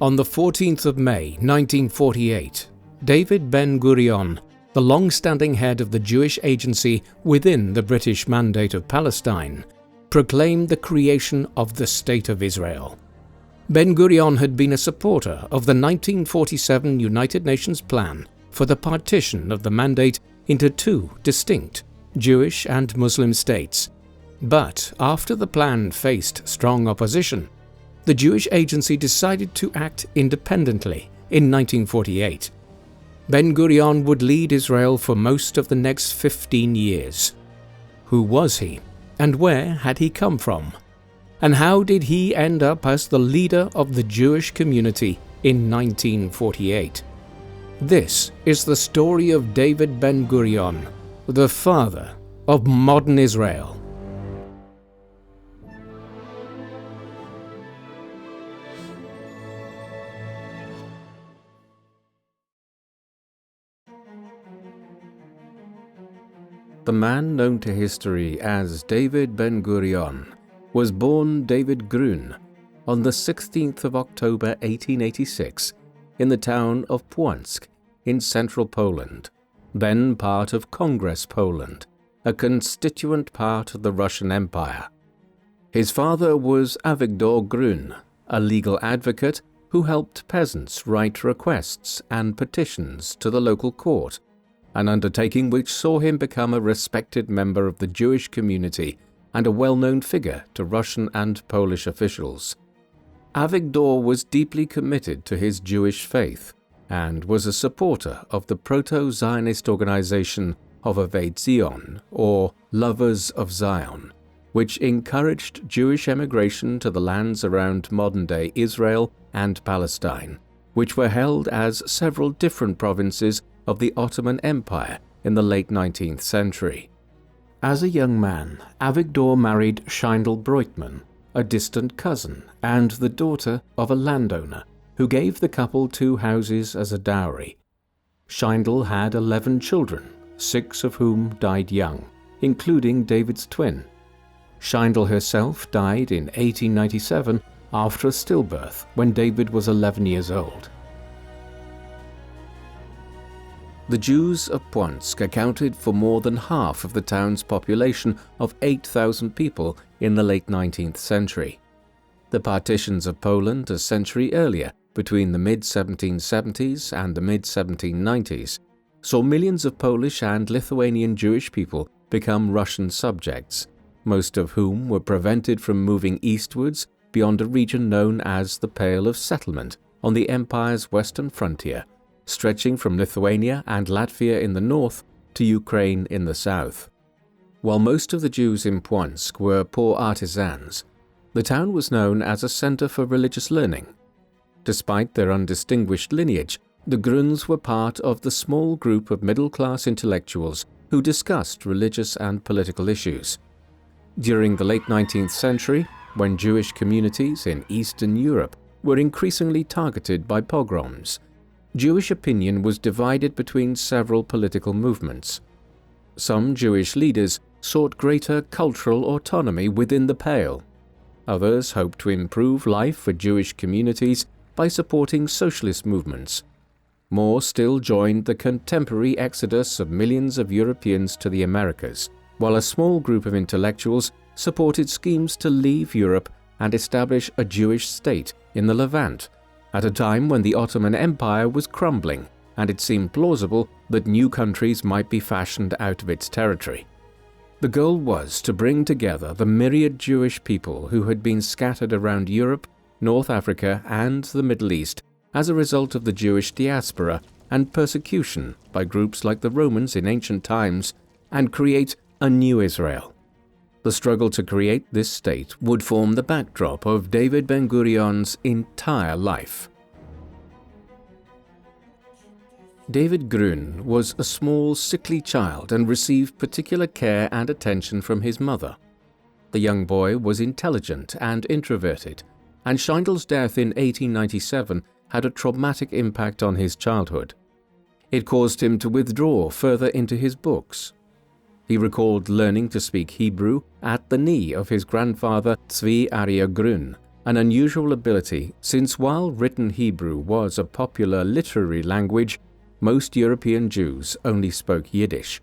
On the 14th of May 1948, David Ben-Gurion, the long-standing head of the Jewish agency within the British Mandate of Palestine, proclaimed the creation of the State of Israel. Ben-Gurion had been a supporter of the 1947 United Nations plan for the partition of the Mandate into two distinct Jewish and Muslim states. But after the plan faced strong opposition, the Jewish agency decided to act independently in 1948. Ben-Gurion would lead Israel for most of the next 15 years. Who was he, and where had he come from? And how did he end up as the leader of the Jewish community in 1948? This is the story of David Ben-Gurion, the father of modern Israel. The man known to history as David Ben-Gurion was born David Grün on the 16th of October 1886 in the town of Płońsk in central Poland, then part of Congress Poland, a constituent part of the Russian Empire. His father was Avigdor Grün, a legal advocate who helped peasants write requests and petitions to the local court, an undertaking which saw him become a respected member of the Jewish community and a well-known figure to Russian and Polish officials. Avigdor was deeply committed to his Jewish faith and was a supporter of the proto-Zionist organization Hovevei Zion, or Lovers of Zion, which encouraged Jewish emigration to the lands around modern-day Israel and Palestine, which were held as several different provinces of the Ottoman Empire in the late 19th century. As a young man, Avigdor married Scheindl Breutmann, a distant cousin and the daughter of a landowner, who gave the couple 2 houses as a dowry. Scheindl had 11 children, 6 of whom died young, including David's twin. Scheindl herself died in 1897 after a stillbirth when David was 11 years old. The Jews of Płońsk accounted for more than half of the town's population of 8,000 people in the late 19th century. The partitions of Poland a century earlier, between the mid-1770s and the mid-1790s, saw millions of Polish and Lithuanian Jewish people become Russian subjects, most of whom were prevented from moving eastwards beyond a region known as the Pale of Settlement on the empire's western frontier, stretching from Lithuania and Latvia in the north to Ukraine in the south. While most of the Jews in Płońsk were poor artisans, the town was known as a center for religious learning. Despite their undistinguished lineage, the Gruns were part of the small group of middle-class intellectuals who discussed religious and political issues. During the late 19th century, when Jewish communities in Eastern Europe were increasingly targeted by pogroms, Jewish opinion was divided between several political movements. Some Jewish leaders sought greater cultural autonomy within the Pale. Others hoped to improve life for Jewish communities by supporting socialist movements. More still joined the contemporary exodus of millions of Europeans to the Americas, while a small group of intellectuals supported schemes to leave Europe and establish a Jewish state in the Levant, at a time when the Ottoman Empire was crumbling and it seemed plausible that new countries might be fashioned out of its territory. The goal was to bring together the myriad Jewish people who had been scattered around Europe, North Africa, and the Middle East as a result of the Jewish diaspora and persecution by groups like the Romans in ancient times, and create a new Israel. The struggle to create this state would form the backdrop of David Ben-Gurion's entire life. David Grün was a small, sickly child and received particular care and attention from his mother. The young boy was intelligent and introverted, and Scheindl's death in 1897 had a traumatic impact on his childhood. It caused him to withdraw further into his books. He recalled learning to speak Hebrew at the knee of his grandfather Zvi Aryeh Grün, an unusual ability since while written Hebrew was a popular literary language, most European Jews only spoke Yiddish.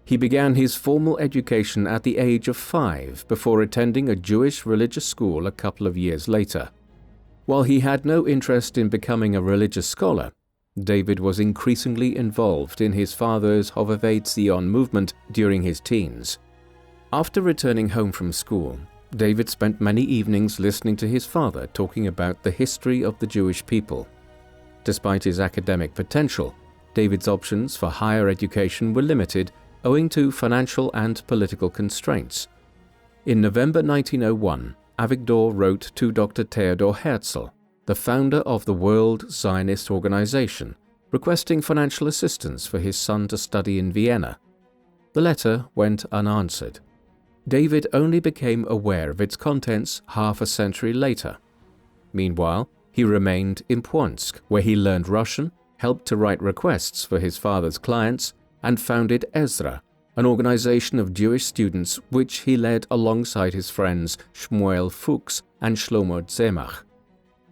He began his formal education at the age of 5 before attending a Jewish religious school a couple of years later. While he had no interest in becoming a religious scholar, David was increasingly involved in his father's Hovevei Zion movement during his teens. After returning home from school, David spent many evenings listening to his father talking about the history of the Jewish people. Despite his academic potential, David's options for higher education were limited owing to financial and political constraints. In November 1901, Avigdor wrote to Dr. Theodor Herzl, the founder of the World Zionist Organization, requesting financial assistance for his son to study in Vienna. The letter went unanswered. David only became aware of its contents half a century later. Meanwhile, he remained in Płońsk, where he learned Russian, helped to write requests for his father's clients, and founded Ezra, an organization of Jewish students which he led alongside his friends Shmuel Fuchs and Shlomo Tzemach.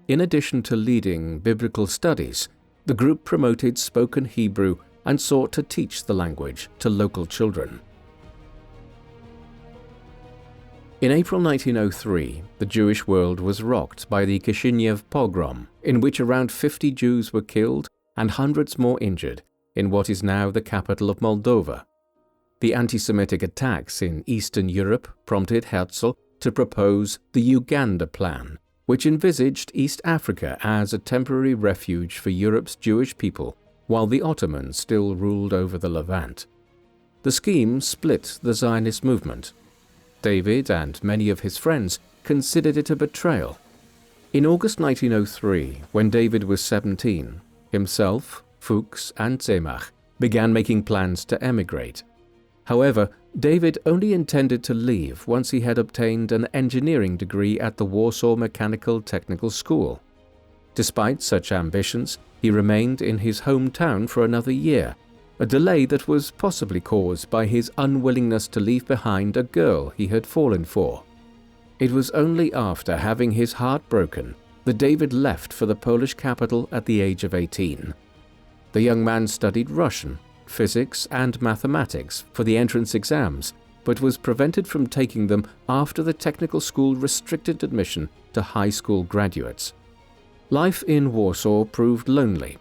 In addition to leading biblical studies, the group promoted spoken Hebrew and sought to teach the language to local children. In April 1903, the Jewish world was rocked by the Kishinev pogrom, in which around 50 Jews were killed and hundreds more injured in what is now the capital of Moldova. The anti-Semitic attacks in Eastern Europe prompted Herzl to propose the Uganda Plan, which envisaged East Africa as a temporary refuge for Europe's Jewish people while the Ottomans still ruled over the Levant. The scheme split the Zionist movement. David and many of his friends considered it a betrayal. In August 1903, when David was 17, himself, Fuchs, and Tzemach began making plans to emigrate. However, David only intended to leave once he had obtained an engineering degree at the Warsaw Mechanical Technical School. Despite such ambitions, he remained in his hometown for another year, a delay that was possibly caused by his unwillingness to leave behind a girl he had fallen for. It was only after having his heart broken that David left for the Polish capital at the age of 18. The young man studied Russian, physics, and mathematics for the entrance exams, but was prevented from taking them after the technical school restricted admission to high school graduates. Life in Warsaw proved lonely.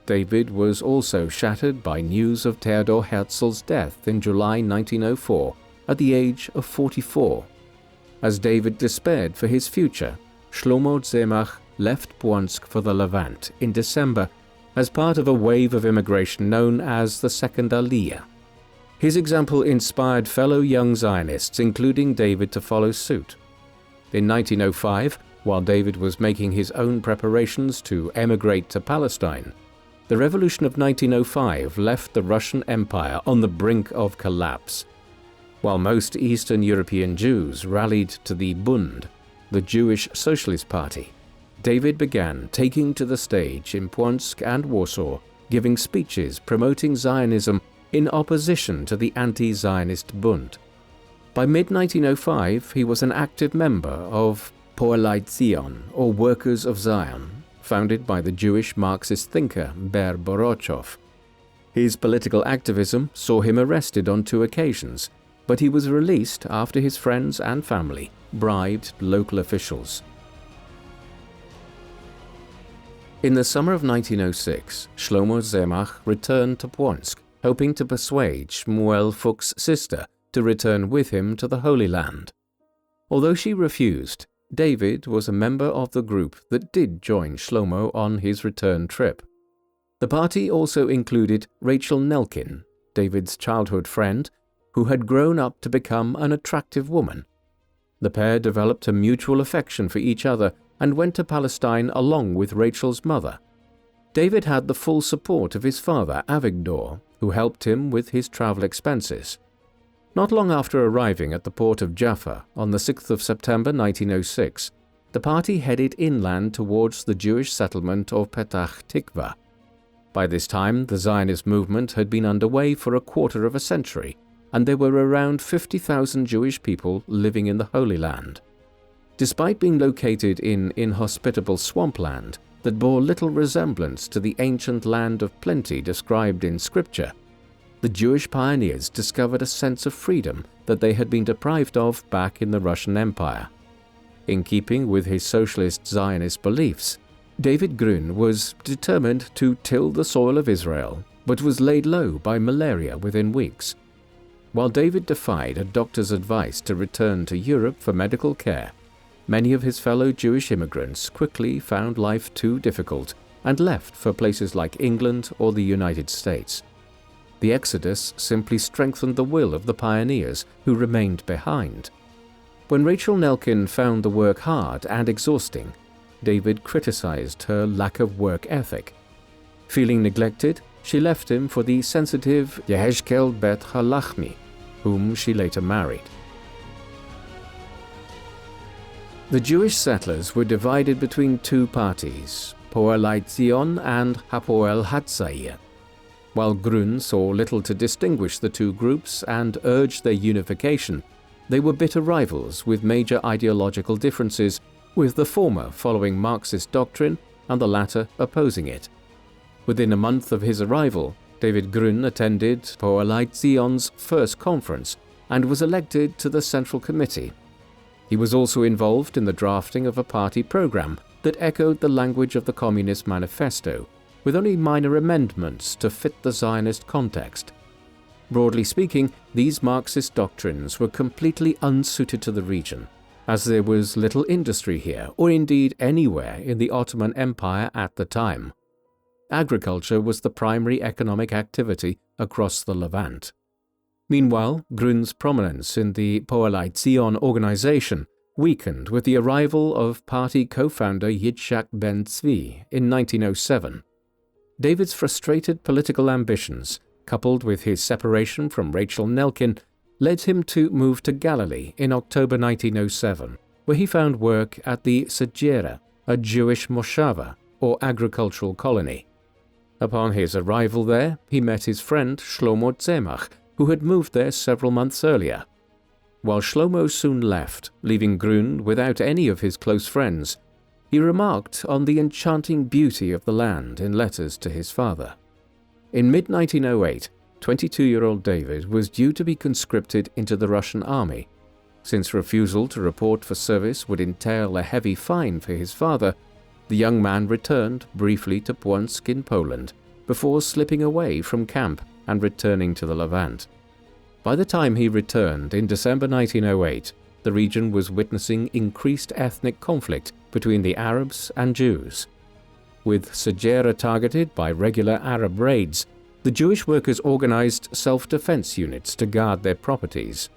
David was also shattered by news of Theodor Herzl's death in July 1904 at the age of 44. As David despaired for his future, Shlomo Tzemach left Płońsk for the Levant in December as part of a wave of immigration known as the Second Aliyah. His example inspired fellow young Zionists, including David, to follow suit. In 1905, while David was making his own preparations to emigrate to Palestine, the revolution of 1905 left the Russian Empire on the brink of collapse. While most Eastern European Jews rallied to the Bund, the Jewish Socialist Party, David began taking to the stage in Płońsk and Warsaw, giving speeches promoting Zionism in opposition to the anti-Zionist Bund. By mid-1905, he was an active member of Poalei Zion, or Workers of Zion, founded by the Jewish Marxist thinker Ber Borochov. His political activism saw him arrested on 2 occasions, but he was released after his friends and family bribed local officials. In the summer of 1906, Shlomo Tzemach returned to Płońsk, hoping to persuade Shmuel Fuchs' sister to return with him to the Holy Land. Although she refused, David was a member of the group that did join Shlomo on his return trip. The party also included Rachel Nelkin, David's childhood friend, who had grown up to become an attractive woman. The pair developed a mutual affection for each other and went to Palestine along with Rachel's mother. David had the full support of his father, Avigdor, who helped him with his travel expenses. Not long after arriving at the port of Jaffa on the 6th of September 1906, the party headed inland towards the Jewish settlement of Petach Tikva. By this time, the Zionist movement had been underway for a quarter of a century, and there were around 50,000 Jewish people living in the Holy Land. Despite being located in inhospitable swampland that bore little resemblance to the ancient land of plenty described in Scripture, the Jewish pioneers discovered a sense of freedom that they had been deprived of back in the Russian Empire. In keeping with his socialist Zionist beliefs, David Grün was determined to till the soil of Israel, but was laid low by malaria within weeks. While David defied a doctor's advice to return to Europe for medical care, many of his fellow Jewish immigrants quickly found life too difficult and left for places like England or the United States. The exodus simply strengthened the will of the pioneers who remained behind. When Rachel Nelkin found the work hard and exhausting, David criticized her lack of work ethic. Feeling neglected, she left him for the sensitive Yehezkel Bet Halachmi, whom she later married. The Jewish settlers were divided between two parties, Poalei Zion and Hapoel Hatzair. While Grün saw little to distinguish the two groups and urged their unification, they were bitter rivals with major ideological differences, with the former following Marxist doctrine and the latter opposing it. Within a month of his arrival, David Grün attended Poalei Zion's first conference and was elected to the Central Committee. He was also involved in the drafting of a party program that echoed the language of the Communist Manifesto, with only minor amendments to fit the Zionist context. Broadly speaking, these Marxist doctrines were completely unsuited to the region, as there was little industry here, or indeed anywhere in the Ottoman Empire at the time. Agriculture was the primary economic activity across the Levant. Meanwhile, Grün's prominence in the Poalei Zion organization weakened with the arrival of party co-founder Yitzhak Ben-Zvi in 1907. David's frustrated political ambitions, coupled with his separation from Rachel Nelkin, led him to move to Galilee in October 1907, where he found work at the Sde, a Jewish moshava, or agricultural colony. Upon his arrival there, he met his friend Shlomo Tzemach, who had moved there several months earlier. While Shlomo soon left, leaving Grün without any of his close friends, he remarked on the enchanting beauty of the land in letters to his father. In mid-1908, 22-year-old David was due to be conscripted into the Russian army. Since refusal to report for service would entail a heavy fine for his father, the young man returned briefly to Płońsk in Poland, before slipping away from camp and returning to the Levant. By the time he returned in December 1908, the region was witnessing increased ethnic conflict between the Arabs and Jews. With Sde targeted by regular Arab raids, the Jewish workers organized self-defense units to guard their properties.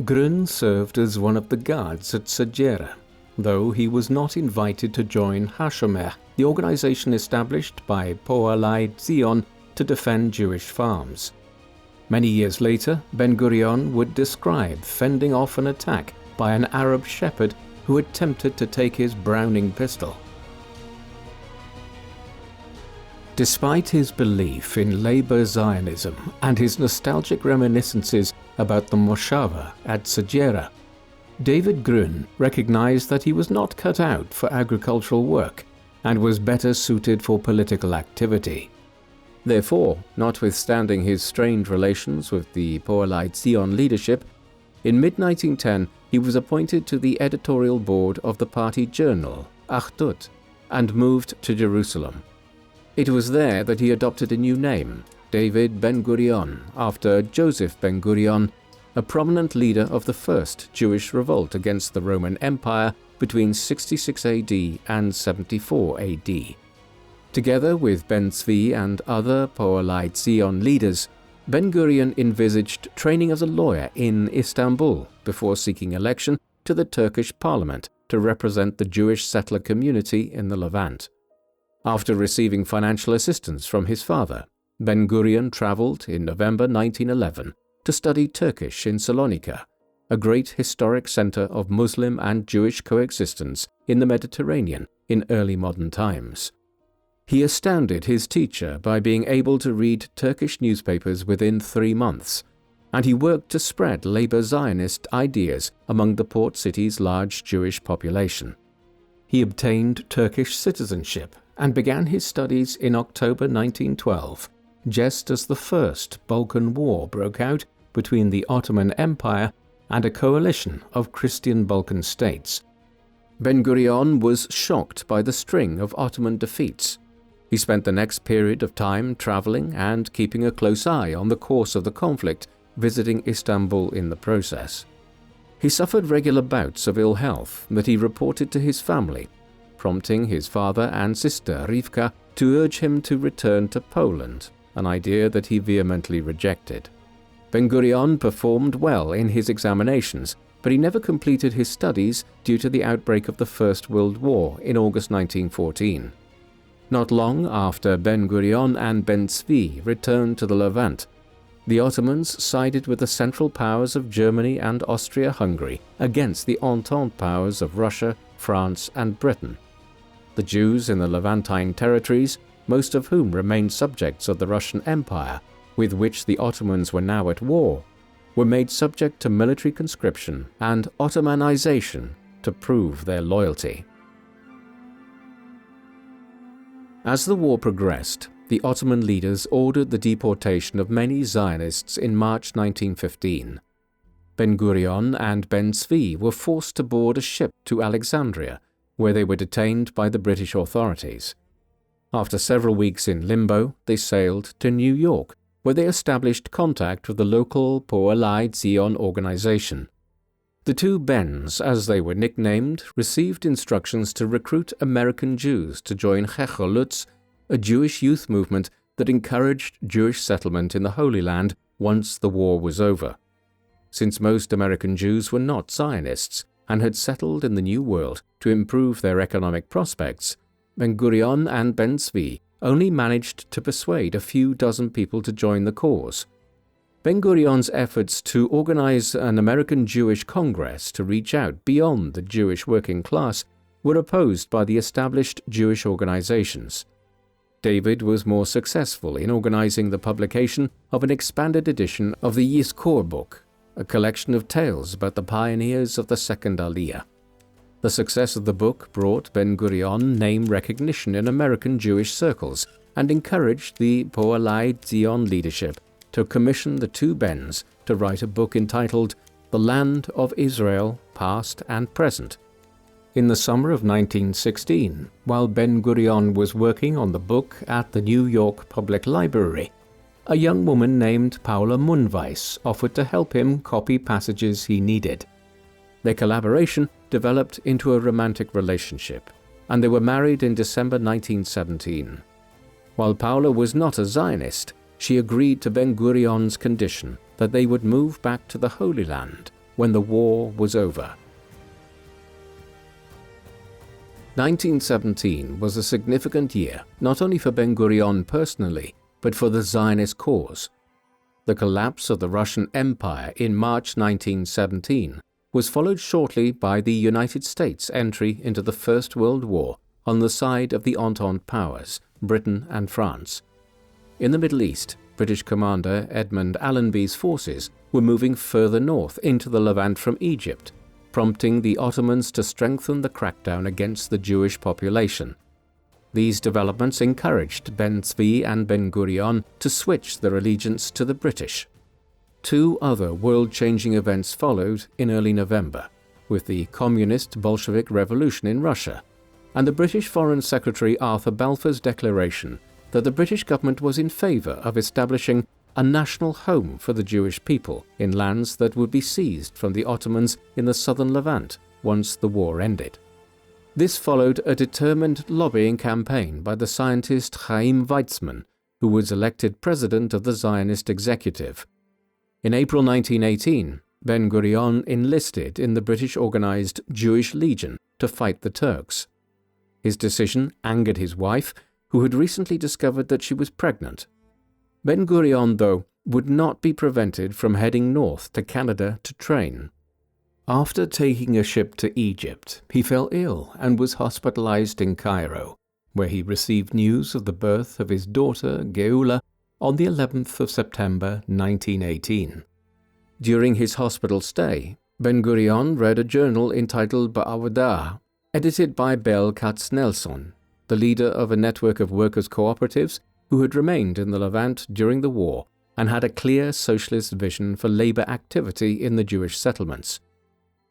Grün served as one of the guards at Sde, though he was not invited to join Hashomer, the organization established by Poalei Zion to defend Jewish farms. Many years later, Ben-Gurion would describe fending off an attack by an Arab shepherd who attempted to take his Browning pistol. Despite his belief in labor Zionism and his nostalgic reminiscences about the moshava at Sde, David Grün recognized that he was not cut out for agricultural work and was better suited for political activity. Therefore, notwithstanding his strained relations with the Poalei Zion leadership, in mid-1910 he was appointed to the editorial board of the party journal, Achdut, and moved to Jerusalem. It was there that he adopted a new name, David Ben-Gurion, after Joseph Ben-Gurion, a prominent leader of the first Jewish revolt against the Roman Empire between 66 AD and 74 AD. Together with Ben-Zvi and other Poalei Zion leaders, Ben-Gurion envisaged training as a lawyer in Istanbul before seeking election to the Turkish parliament to represent the Jewish settler community in the Levant. After receiving financial assistance from his father, Ben-Gurion traveled in November 1911 to study Turkish in Salonika, a great historic center of Muslim and Jewish coexistence in the Mediterranean in early modern times. He astounded his teacher by being able to read Turkish newspapers within 3 months, and he worked to spread Labour Zionist ideas among the port city's large Jewish population. He obtained Turkish citizenship and began his studies in October 1912, just as the First Balkan War broke out between the Ottoman Empire and a coalition of Christian Balkan states. Ben-Gurion was shocked by the string of Ottoman defeats. He spent the next period of time traveling and keeping a close eye on the course of the conflict, visiting Istanbul in the process. He suffered regular bouts of ill health that he reported to his family, prompting his father and sister Rivka to urge him to return to Poland, an idea that he vehemently rejected. Ben-Gurion performed well in his examinations, but he never completed his studies due to the outbreak of the First World War in August 1914. Not long after Ben-Gurion and Ben-Zvi returned to the Levant, the Ottomans sided with the Central Powers of Germany and Austria-Hungary against the Entente powers of Russia, France, and Britain. The Jews in the Levantine territories, most of whom remained subjects of the Russian Empire, with which the Ottomans were now at war, were made subject to military conscription and Ottomanization to prove their loyalty. As the war progressed, the Ottoman leaders ordered the deportation of many Zionists in March 1915. Ben-Gurion and Ben-Zvi were forced to board a ship to Alexandria, where they were detained by the British authorities. After several weeks in limbo, they sailed to New York, where they established contact with the local Poalai Zion organization. The two Bens, as they were nicknamed, received instructions to recruit American Jews to join Checholutz, a Jewish youth movement that encouraged Jewish settlement in the Holy Land once the war was over. Since most American Jews were not Zionists and had settled in the New World to improve their economic prospects, Ben-Gurion and Ben-Zvi only managed to persuade a few dozen people to join the cause. Ben-Gurion's efforts to organize an American Jewish Congress to reach out beyond the Jewish working class were opposed by the established Jewish organizations. David was more successful in organizing the publication of an expanded edition of the Yizkor book, a collection of tales about the pioneers of the Second Aliyah. The success of the book brought Ben-Gurion name recognition in American Jewish circles and encouraged the Poalai Zion leadership to commission the two Bens to write a book entitled The Land of Israel, Past and Present. In the summer of 1916, while Ben-Gurion was working on the book at the New York Public Library, a young woman named Paula Munweis offered to help him copy passages he needed. Their collaboration developed into a romantic relationship, and they were married in December 1917. While Paula was not a Zionist, she agreed to Ben-Gurion's condition that they would move back to the Holy Land when the war was over. 1917 was a significant year not only for Ben-Gurion personally, but for the Zionist cause. The collapse of the Russian Empire in March 1917 was followed shortly by the United States' entry into the First World War on the side of the Entente powers, Britain and France. In the Middle East, British commander Edmund Allenby's forces were moving further north into the Levant from Egypt, prompting the Ottomans to strengthen the crackdown against the Jewish population. These developments encouraged Ben-Zvi and Ben-Gurion to switch their allegiance to the British. Two other world-changing events followed in early November, with the Communist Bolshevik Revolution in Russia, and the British Foreign Secretary Arthur Balfour's declaration that the British government was in favour of establishing a national home for the Jewish people in lands that would be seized from the Ottomans in the southern Levant once the war ended. This followed a determined lobbying campaign by the scientist Chaim Weizmann, who was elected president of the Zionist executive. In April 1918, Ben-Gurion enlisted in the British-organized Jewish Legion to fight the Turks. His decision angered his wife, who had recently discovered that she was pregnant. Ben-Gurion, though, would not be prevented from heading north to Canada to train. After taking a ship to Egypt, he fell ill and was hospitalized in Cairo, where he received news of the birth of his daughter, Geula, on the 11th of September 1918. During his hospital stay, Ben-Gurion read a journal entitled Ba'avodah, edited by Bel Katznelson, the leader of a network of workers' cooperatives who had remained in the Levant during the war and had a clear socialist vision for labor activity in the Jewish settlements.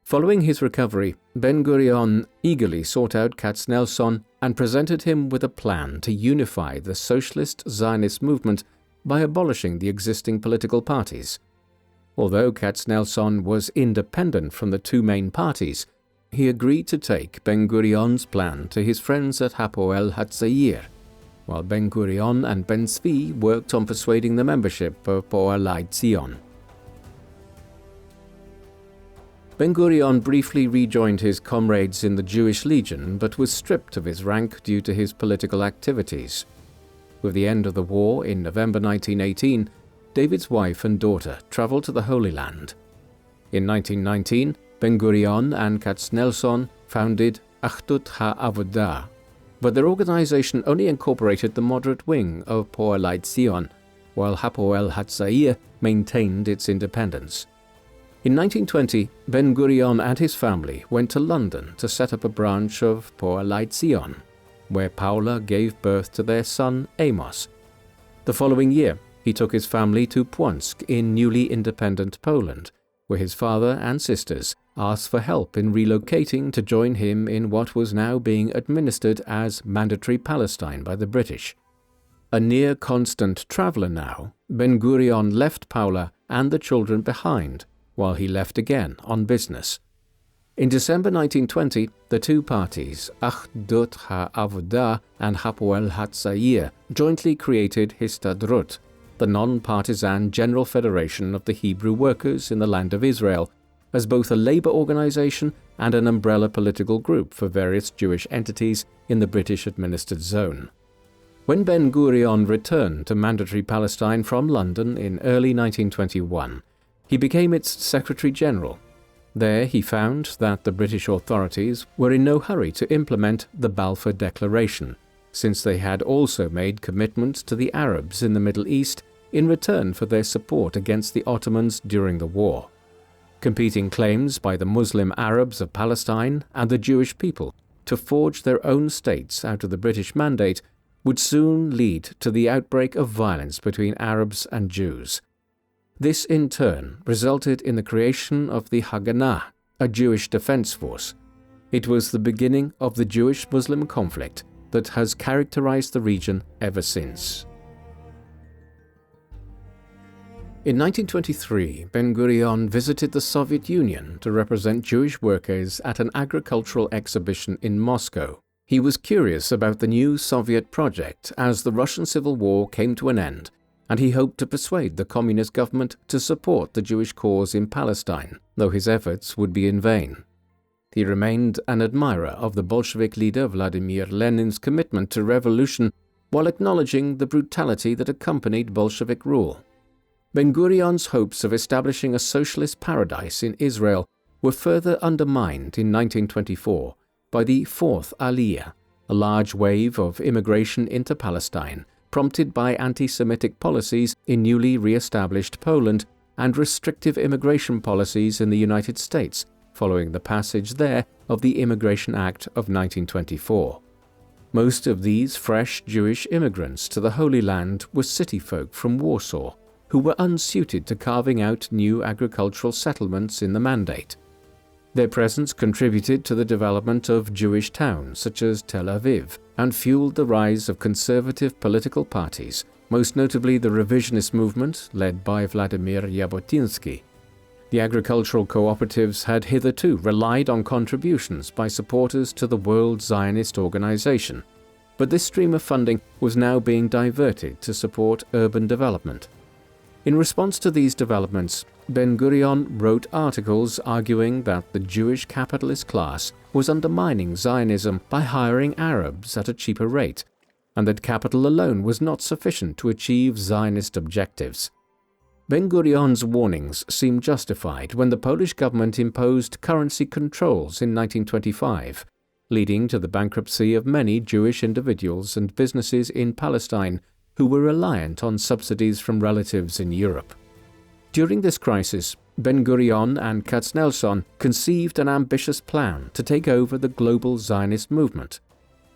Following his recovery, Ben-Gurion eagerly sought out Katznelson and presented him with a plan to unify the socialist Zionist movement by abolishing the existing political parties. Although Katznelson was independent from the two main parties, he agreed to take Ben-Gurion's plan to his friends at Hapoel Hatzair, while Ben-Gurion and Ben-Zvi worked on persuading the membership of Poalai Zion. Ben-Gurion briefly rejoined his comrades in the Jewish Legion but was stripped of his rank due to his political activities. With the end of the war in November 1918, David's wife and daughter traveled to the Holy Land. In 1919, Ben-Gurion and Katznelson founded Achdut HaAvodah, but their organization only incorporated the moderate wing of Poalai Zion, while Hapoel Hatzair maintained its independence. In 1920, Ben-Gurion and his family went to London to set up a branch of Poalai Zion, where Paula gave birth to their son Amos. The following year, he took his family to Płońsk in newly independent Poland, where his father and sisters asked for help in relocating to join him in what was now being administered as Mandatory Palestine by the British. A near constant traveller now, Ben-Gurion left Paula and the children behind, while he left again on business. In December 1920, the two parties, Achdut HaAvodah and Hapoel Hatzair, jointly created Histadrut, the non-partisan General Federation of the Hebrew workers in the Land of Israel, as both a labor organization and an umbrella political group for various Jewish entities in the British-administered zone. When Ben-Gurion returned to Mandatory Palestine from London in early 1921, he became its Secretary-General. There he found that the British authorities were in no hurry to implement the Balfour Declaration, since they had also made commitments to the Arabs in the Middle East in return for their support against the Ottomans during the war. Competing claims by the Muslim Arabs of Palestine and the Jewish people to forge their own states out of the British Mandate would soon lead to the outbreak of violence between Arabs and Jews. This in turn resulted in the creation of the Haganah, a Jewish defense force. It was the beginning of the Jewish-Muslim conflict that has characterized the region ever since. In 1923, Ben-Gurion visited the Soviet Union to represent Jewish workers at an agricultural exhibition in Moscow. He was curious about the new Soviet project as the Russian Civil War came to an end, and he hoped to persuade the communist government to support the Jewish cause in Palestine, though his efforts would be in vain. He remained an admirer of the Bolshevik leader Vladimir Lenin's commitment to revolution while acknowledging the brutality that accompanied Bolshevik rule. Ben-Gurion's hopes of establishing a socialist paradise in Israel were further undermined in 1924 by the Fourth Aliyah, a large wave of immigration into Palestine, prompted by anti-Semitic policies in newly re-established Poland and restrictive immigration policies in the United States following the passage there of the Immigration Act of 1924. Most of these fresh Jewish immigrants to the Holy Land were city folk from Warsaw, who were unsuited to carving out new agricultural settlements in the Mandate. Their presence contributed to the development of Jewish towns such as Tel Aviv and fueled the rise of conservative political parties, most notably the revisionist movement led by Vladimir Jabotinsky. The agricultural cooperatives had hitherto relied on contributions by supporters to the World Zionist Organization, but this stream of funding was now being diverted to support urban development. In response to these developments, Ben-Gurion wrote articles arguing that the Jewish capitalist class was undermining Zionism by hiring Arabs at a cheaper rate, and that capital alone was not sufficient to achieve Zionist objectives. Ben-Gurion's warnings seemed justified when the Polish government imposed currency controls in 1925, leading to the bankruptcy of many Jewish individuals and businesses in Palestine who were reliant on subsidies from relatives in Europe. During this crisis, Ben-Gurion and Katznelson conceived an ambitious plan to take over the global Zionist movement.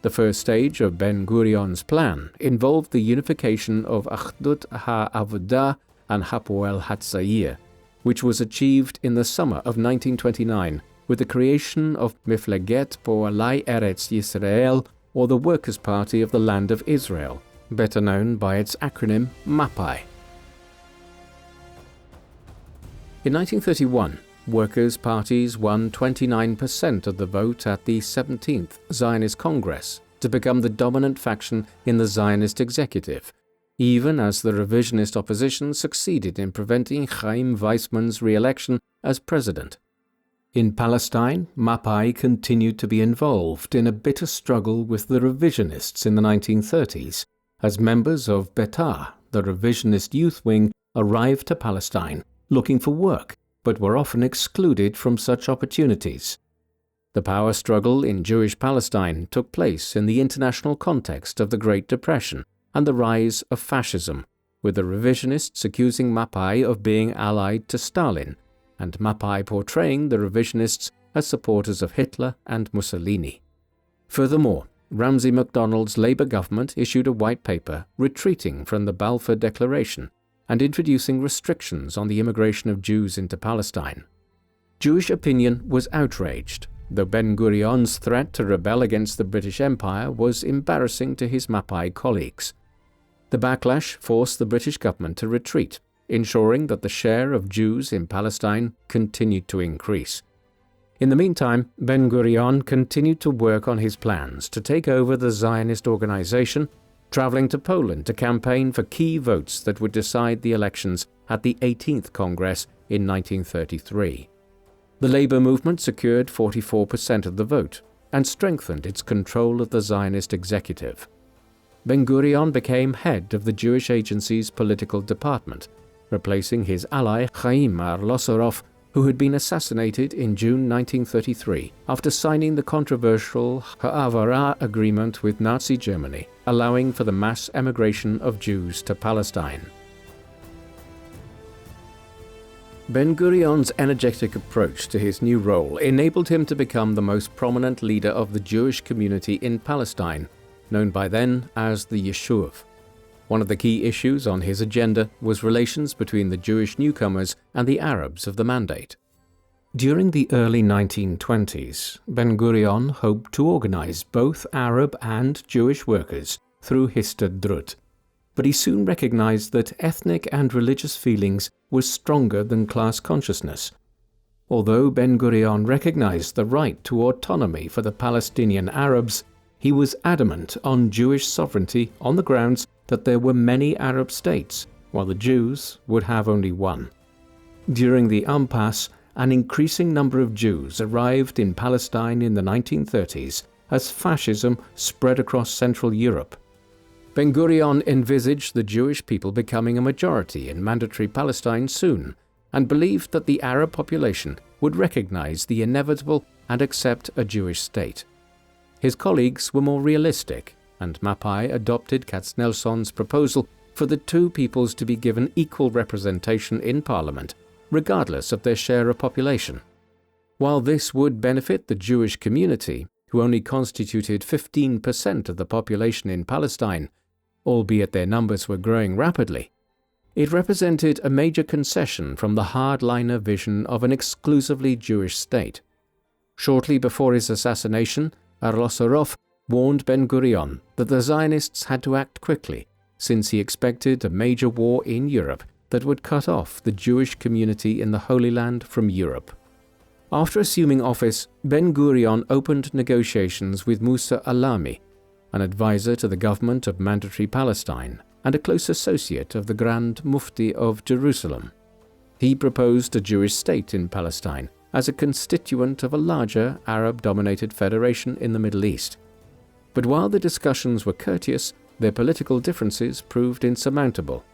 The first stage of Ben-Gurion's plan involved the unification of Achdut HaAvodah and Hapoel Hatzair, which was achieved in the summer of 1929 with the creation of Mifleget Poalai Eretz Yisrael, or the Workers' Party of the Land of Israel, better known by its acronym Mapai. In 1931, workers' parties won 29% of the vote at the 17th Zionist Congress to become the dominant faction in the Zionist executive, even as the revisionist opposition succeeded in preventing Chaim Weizmann's re-election as president. In Palestine, Mapai continued to be involved in a bitter struggle with the revisionists in the 1930s, as members of Betah, the revisionist youth wing, arrived to Palestine looking for work, but were often excluded from such opportunities. The power struggle in Jewish Palestine took place in the international context of the Great Depression and the rise of fascism, with the revisionists accusing Mapai of being allied to Stalin, and Mapai portraying the revisionists as supporters of Hitler and Mussolini. Furthermore, Ramsay MacDonald's Labour government issued a white paper retreating from the Balfour Declaration and introducing restrictions on the immigration of Jews into Palestine. Jewish opinion was outraged, though Ben-Gurion's threat to rebel against the British Empire was embarrassing to his Mapai colleagues. The backlash forced the British government to retreat, ensuring that the share of Jews in Palestine continued to increase. In the meantime, Ben-Gurion continued to work on his plans to take over the Zionist organization, traveling to Poland to campaign for key votes that would decide the elections at the 18th Congress in 1933. The Labour movement secured 44% of the vote and strengthened its control of the Zionist executive. Ben-Gurion became head of the Jewish Agency's political department, replacing his ally Chaim Arlosorov, who had been assassinated in June 1933 after signing the controversial Ha'avara agreement with Nazi Germany, allowing for the mass emigration of Jews to Palestine. Ben-Gurion's energetic approach to his new role enabled him to become the most prominent leader of the Jewish community in Palestine, known by then as the Yishuv. One of the key issues on his agenda was relations between the Jewish newcomers and the Arabs of the Mandate. During the early 1920s, Ben-Gurion hoped to organize both Arab and Jewish workers through Histadrut, but he soon recognized that ethnic and religious feelings were stronger than class consciousness. Although Ben-Gurion recognized the right to autonomy for the Palestinian Arabs, he was adamant on Jewish sovereignty on the grounds that there were many Arab states, while the Jews would have only one. During the impasse, an increasing number of Jews arrived in Palestine in the 1930s as fascism spread across Central Europe. Ben-Gurion envisaged the Jewish people becoming a majority in mandatory Palestine soon, and believed that the Arab population would recognize the inevitable and accept a Jewish state. His colleagues were more realistic, and Mapai adopted Katznelson's proposal for the two peoples to be given equal representation in Parliament, regardless of their share of population. While this would benefit the Jewish community, who only constituted 15% of the population in Palestine, albeit their numbers were growing rapidly, it represented a major concession from the hardliner vision of an exclusively Jewish state. Shortly before his assassination, Arlosorov warned Ben-Gurion that the Zionists had to act quickly, since he expected a major war in Europe that would cut off the Jewish community in the Holy Land from Europe. After assuming office, Ben-Gurion opened negotiations with Musa Alami, an advisor to the government of Mandatory Palestine and a close associate of the Grand Mufti of Jerusalem. He proposed a Jewish state in Palestine as a constituent of a larger Arab-dominated federation in the Middle East. But while the discussions were courteous, their political differences proved insurmountable.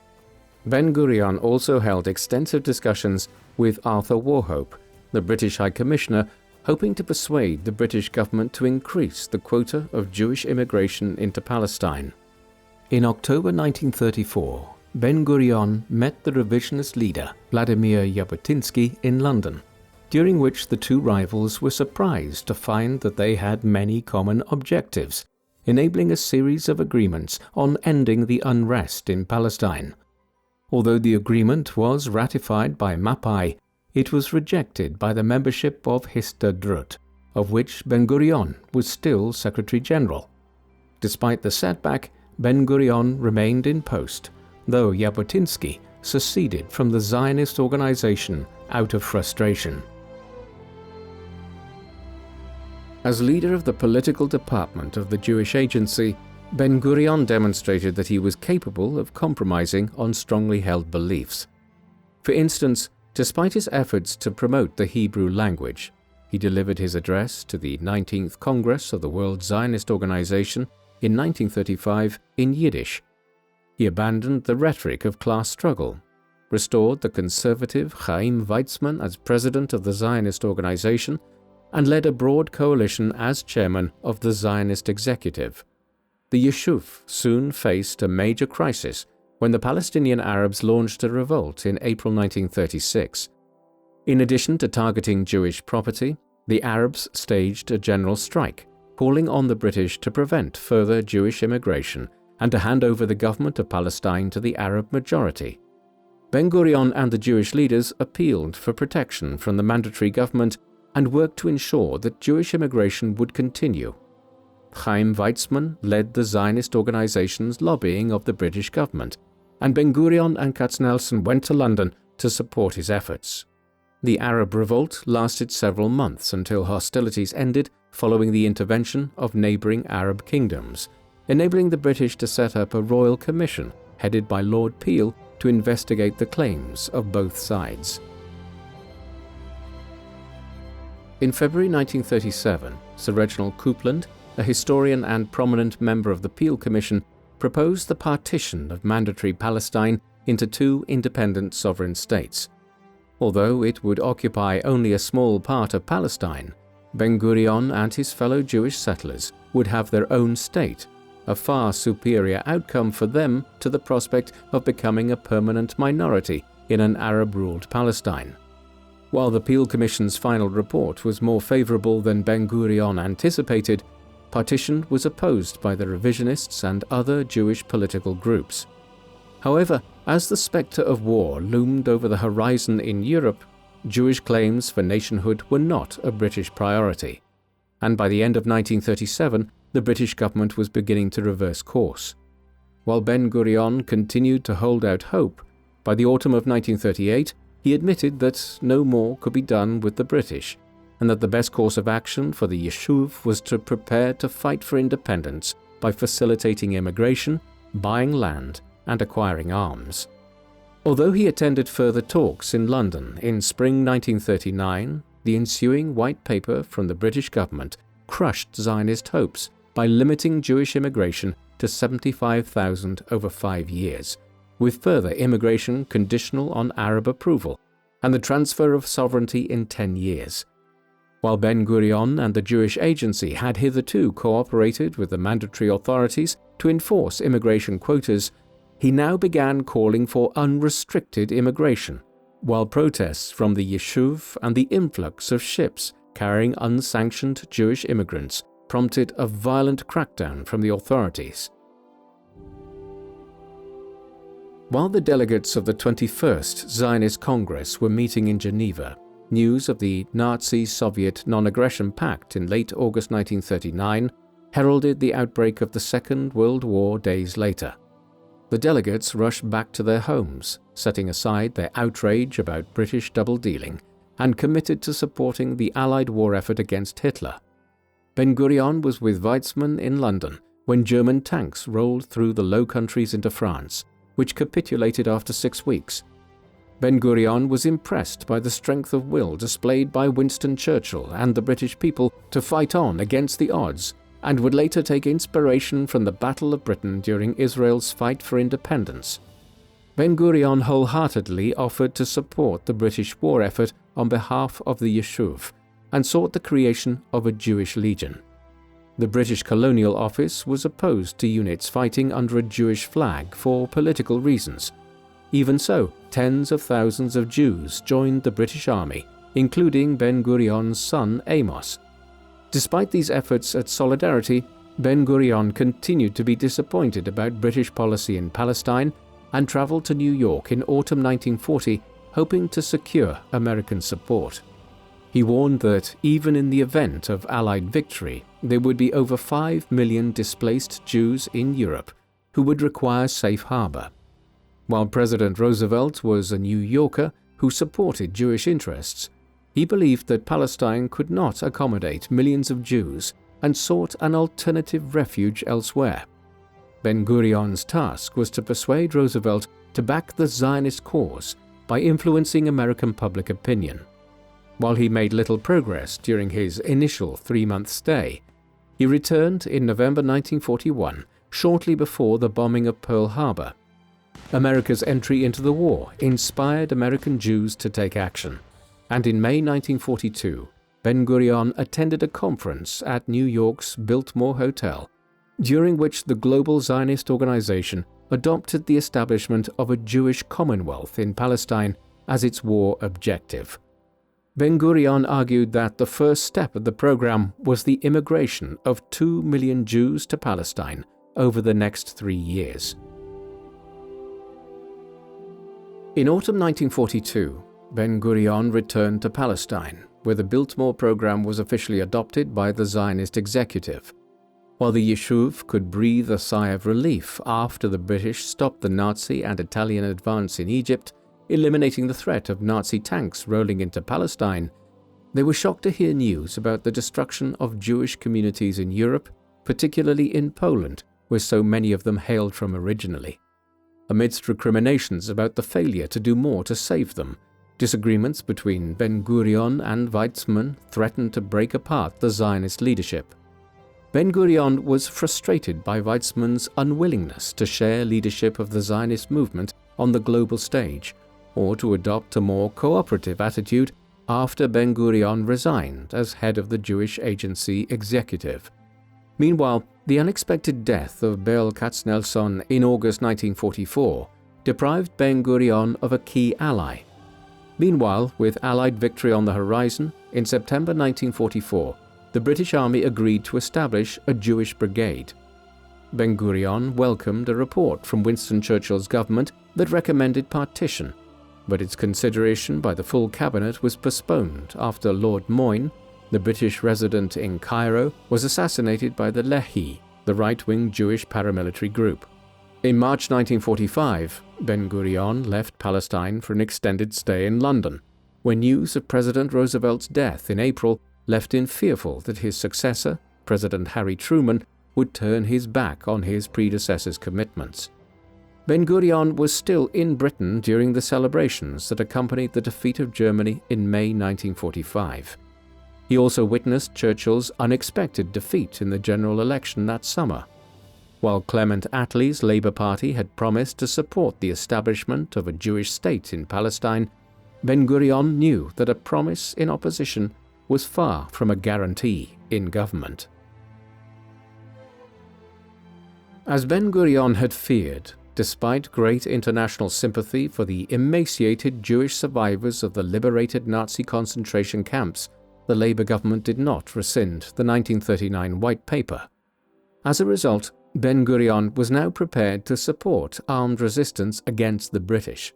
Ben-Gurion also held extensive discussions with Arthur Warhope, the British High Commissioner, hoping to persuade the British government to increase the quota of Jewish immigration into Palestine. In October 1934, Ben-Gurion met the revisionist leader Vladimir Jabotinsky in London, during which the two rivals were surprised to find that they had many common objectives, enabling a series of agreements on ending the unrest in Palestine. Although the agreement was ratified by Mapai, it was rejected by the membership of Histadrut, of which Ben-Gurion was still Secretary General. Despite the setback, Ben-Gurion remained in post, though Jabotinsky seceded from the Zionist organization out of frustration. As leader of the political department of the Jewish Agency, Ben-Gurion demonstrated that he was capable of compromising on strongly held beliefs. For instance, despite his efforts to promote the Hebrew language, he delivered his address to the 19th Congress of the World Zionist Organization in 1935 in Yiddish. He abandoned the rhetoric of class struggle, restored the conservative Chaim Weizmann as president of the Zionist Organization, and led a broad coalition as chairman of the Zionist executive. The Yishuv soon faced a major crisis when the Palestinian Arabs launched a revolt in April 1936. In addition to targeting Jewish property, the Arabs staged a general strike, calling on the British to prevent further Jewish immigration and to hand over the government of Palestine to the Arab majority. Ben-Gurion and the Jewish leaders appealed for protection from the mandatory government and worked to ensure that Jewish immigration would continue. Chaim Weizmann led the Zionist organization's lobbying of the British government, and Ben-Gurion and Katznelson went to London to support his efforts. The Arab revolt lasted several months until hostilities ended following the intervention of neighbouring Arab kingdoms, enabling the British to set up a royal commission headed by Lord Peel to investigate the claims of both sides. In February 1937, Sir Reginald Coupland, a historian and prominent member of the Peel Commission, proposed the partition of mandatory Palestine into two independent sovereign states. Although it would occupy only a small part of Palestine, Ben-Gurion and his fellow Jewish settlers would have their own state, a far superior outcome for them to the prospect of becoming a permanent minority in an Arab-ruled Palestine. While the Peel Commission's final report was more favourable than Ben-Gurion anticipated, partition was opposed by the revisionists and other Jewish political groups. However, as the spectre of war loomed over the horizon in Europe, Jewish claims for nationhood were not a British priority, and by the end of 1937, the British government was beginning to reverse course. While Ben-Gurion continued to hold out hope, by the autumn of 1938, he admitted that no more could be done with the British, and that the best course of action for the Yishuv was to prepare to fight for independence by facilitating immigration, buying land, and acquiring arms. Although he attended further talks in London in spring 1939, the ensuing white paper from the British government crushed Zionist hopes by limiting Jewish immigration to 75,000 over 5 years, with further immigration conditional on Arab approval, and the transfer of sovereignty in 10 years. While Ben-Gurion and the Jewish Agency had hitherto cooperated with the mandatory authorities to enforce immigration quotas, he now began calling for unrestricted immigration, while protests from the Yishuv and the influx of ships carrying unsanctioned Jewish immigrants prompted a violent crackdown from the authorities. While the delegates of the 21st Zionist Congress were meeting in Geneva, news of the Nazi-Soviet Non-Aggression Pact in late August 1939 heralded the outbreak of the Second World War days later. The delegates rushed back to their homes, setting aside their outrage about British double-dealing, and committed to supporting the Allied war effort against Hitler. Ben-Gurion was with Weizmann in London when German tanks rolled through the Low Countries into France, which capitulated after 6 weeks. Ben-Gurion was impressed by the strength of will displayed by Winston Churchill and the British people to fight on against the odds, and would later take inspiration from the Battle of Britain during Israel's fight for independence. Ben-Gurion wholeheartedly offered to support the British war effort on behalf of the Yishuv, and sought the creation of a Jewish Legion. The British Colonial Office was opposed to units fighting under a Jewish flag for political reasons, Even so, tens of thousands of Jews joined the British Army, including Ben-Gurion's son Amos. Despite these efforts at solidarity, Ben-Gurion continued to be disappointed about British policy in Palestine and travelled to New York in autumn 1940, hoping to secure American support. He warned that even in the event of Allied victory, there would be over 5 million displaced Jews in Europe who would require safe harbour. While President Roosevelt was a New Yorker who supported Jewish interests, he believed that Palestine could not accommodate millions of Jews and sought an alternative refuge elsewhere. Ben-Gurion's task was to persuade Roosevelt to back the Zionist cause by influencing American public opinion. While he made little progress during his initial 3-month stay, he returned in November 1941, shortly before the bombing of Pearl Harbor. America's entry into the war inspired American Jews to take action, and in May 1942, Ben-Gurion attended a conference at New York's Biltmore Hotel, during which the global Zionist organization adopted the establishment of a Jewish Commonwealth in Palestine as its war objective. Ben-Gurion argued that the first step of the program was the immigration of 2 million Jews to Palestine over the next 3 years. In autumn 1942, Ben-Gurion returned to Palestine, where the Biltmore program was officially adopted by the Zionist executive. While the Yishuv could breathe a sigh of relief after the British stopped the Nazi and Italian advance in Egypt, eliminating the threat of Nazi tanks rolling into Palestine, they were shocked to hear news about the destruction of Jewish communities in Europe, particularly in Poland, where so many of them hailed from originally. Amidst recriminations about the failure to do more to save them, disagreements between Ben-Gurion and Weizmann threatened to break apart the Zionist leadership. Ben-Gurion was frustrated by Weizmann's unwillingness to share leadership of the Zionist movement on the global stage, or to adopt a more cooperative attitude after Ben-Gurion resigned as head of the Jewish Agency executive. Meanwhile, the unexpected death of Berl Katznelson in August 1944 deprived Ben-Gurion of a key ally. Meanwhile, with Allied victory on the horizon, in September 1944, the British Army agreed to establish a Jewish brigade. Ben-Gurion welcomed a report from Winston Churchill's government that recommended partition, but its consideration by the full cabinet was postponed after Lord Moyne, the British resident in Cairo, was assassinated by the Lehi, the right-wing Jewish paramilitary group. In March 1945, Ben-Gurion left Palestine for an extended stay in London, when news of President Roosevelt's death in April left him fearful that his successor, President Harry Truman, would turn his back on his predecessor's commitments. Ben-Gurion was still in Britain during the celebrations that accompanied the defeat of Germany in May 1945. He also witnessed Churchill's unexpected defeat in the general election that summer. While Clement Attlee's Labour Party had promised to support the establishment of a Jewish state in Palestine, Ben-Gurion knew that a promise in opposition was far from a guarantee in government. As Ben-Gurion had feared, despite great international sympathy for the emaciated Jewish survivors of the liberated Nazi concentration camps, the Labour government did not rescind the 1939 White Paper. As a result, Ben-Gurion was now prepared to support armed resistance against the British.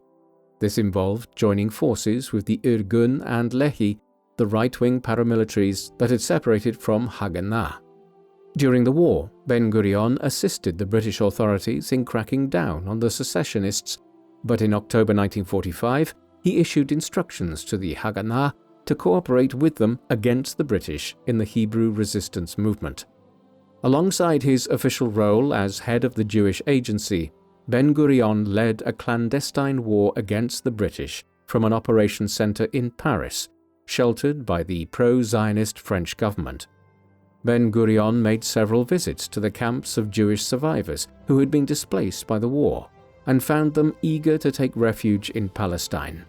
This involved joining forces with the Irgun and Lehi, the right-wing paramilitaries that had separated from Haganah. During the war, Ben-Gurion assisted the British authorities in cracking down on the secessionists, but in October 1945, he issued instructions to the Haganah to cooperate with them against the British in the Hebrew resistance movement. Alongside his official role as head of the Jewish Agency, Ben-Gurion led a clandestine war against the British from an operations centre in Paris, sheltered by the pro-Zionist French government. Ben-Gurion made several visits to the camps of Jewish survivors who had been displaced by the war and found them eager to take refuge in Palestine.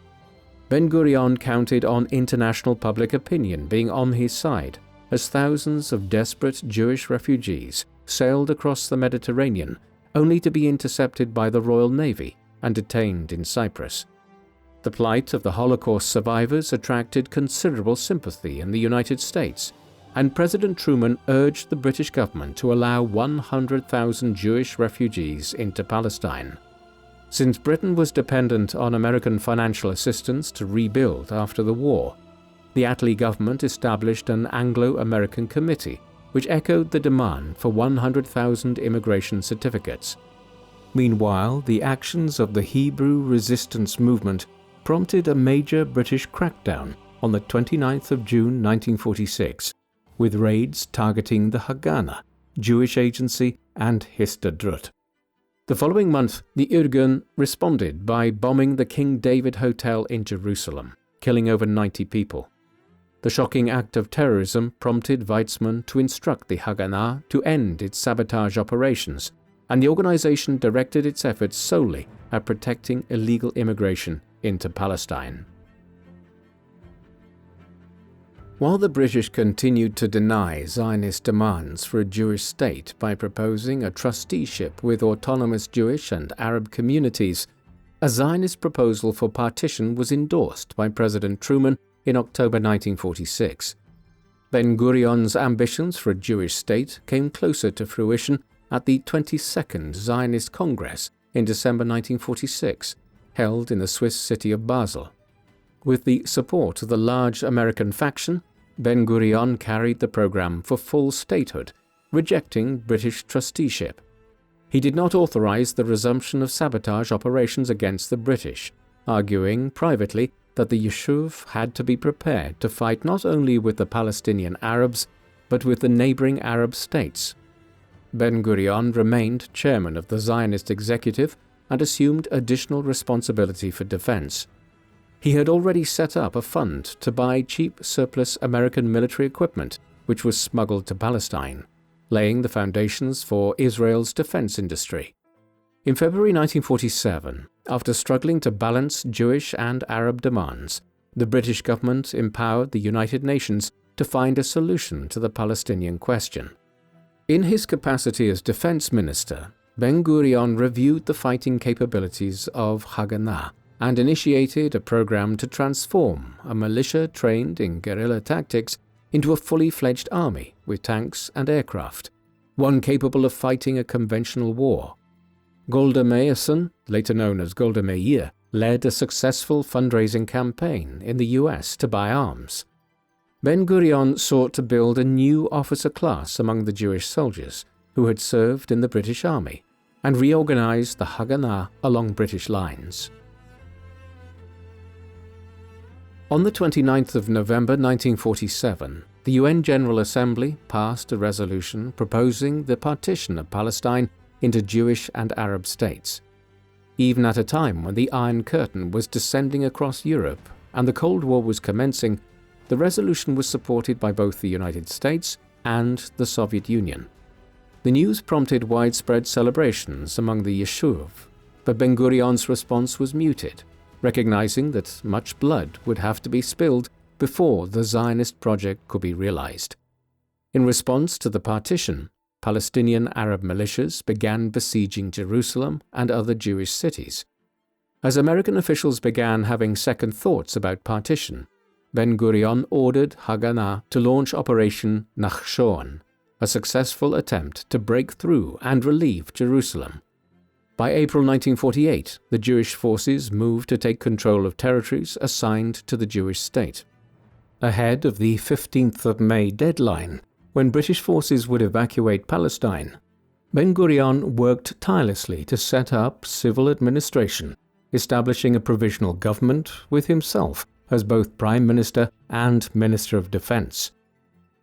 Ben-Gurion counted on international public opinion being on his side as thousands of desperate Jewish refugees sailed across the Mediterranean only to be intercepted by the Royal Navy and detained in Cyprus. The plight of the Holocaust survivors attracted considerable sympathy in the United States, and President Truman urged the British government to allow 100,000 Jewish refugees into Palestine. Since Britain was dependent on American financial assistance to rebuild after the war, the Attlee government established an Anglo-American committee which echoed the demand for 100,000 immigration certificates. Meanwhile, the actions of the Hebrew resistance movement prompted a major British crackdown on the 29th of June 1946, with raids targeting the Haganah, Jewish Agency, and Histadrut. The following month, the Irgun responded by bombing the King David Hotel in Jerusalem, killing over 90 people. The shocking act of terrorism prompted Weizmann to instruct the Haganah to end its sabotage operations, and the organization directed its efforts solely at protecting illegal immigration into Palestine. While the British continued to deny Zionist demands for a Jewish state by proposing a trusteeship with autonomous Jewish and Arab communities, a Zionist proposal for partition was endorsed by President Truman in October 1946. Ben-Gurion's ambitions for a Jewish state came closer to fruition at the 22nd Zionist Congress in December 1946, held in the Swiss city of Basel. With the support of the large American faction, Ben-Gurion carried the program for full statehood, rejecting British trusteeship. He did not authorize the resumption of sabotage operations against the British, arguing privately that the Yishuv had to be prepared to fight not only with the Palestinian Arabs, but with the neighboring Arab states. Ben-Gurion remained chairman of the Zionist executive and assumed additional responsibility for defense. He had already set up a fund to buy cheap surplus American military equipment, which was smuggled to Palestine, laying the foundations for Israel's defense industry. In February 1947, after struggling to balance Jewish and Arab demands, the British government empowered the United Nations to find a solution to the Palestinian question. In his capacity as defense minister, Ben-Gurion reviewed the fighting capabilities of Haganah and initiated a program to transform a militia trained in guerrilla tactics into a fully fledged army with tanks and aircraft, one capable of fighting a conventional war. Golda Meir, later known as Golda Meir, led a successful fundraising campaign in the US to buy arms. Ben-Gurion sought to build a new officer class among the Jewish soldiers who had served in the British Army and reorganized the Haganah along British lines. On the 29th of November 1947, the UN General Assembly passed a resolution proposing the partition of Palestine into Jewish and Arab states. Even at a time when the Iron Curtain was descending across Europe and the Cold War was commencing, the resolution was supported by both the United States and the Soviet Union. The news prompted widespread celebrations among the Yishuv, but Ben-Gurion's response was muted, recognizing that much blood would have to be spilled before the Zionist project could be realized. In response to the partition, Palestinian Arab militias began besieging Jerusalem and other Jewish cities. As American officials began having second thoughts about partition, Ben-Gurion ordered Haganah to launch Operation Nachshon, a successful attempt to break through and relieve Jerusalem. By April 1948, the Jewish forces moved to take control of territories assigned to the Jewish state. Ahead of the 15th of May deadline, when British forces would evacuate Palestine, Ben-Gurion worked tirelessly to set up civil administration, establishing a provisional government with himself as both Prime Minister and Minister of Defense.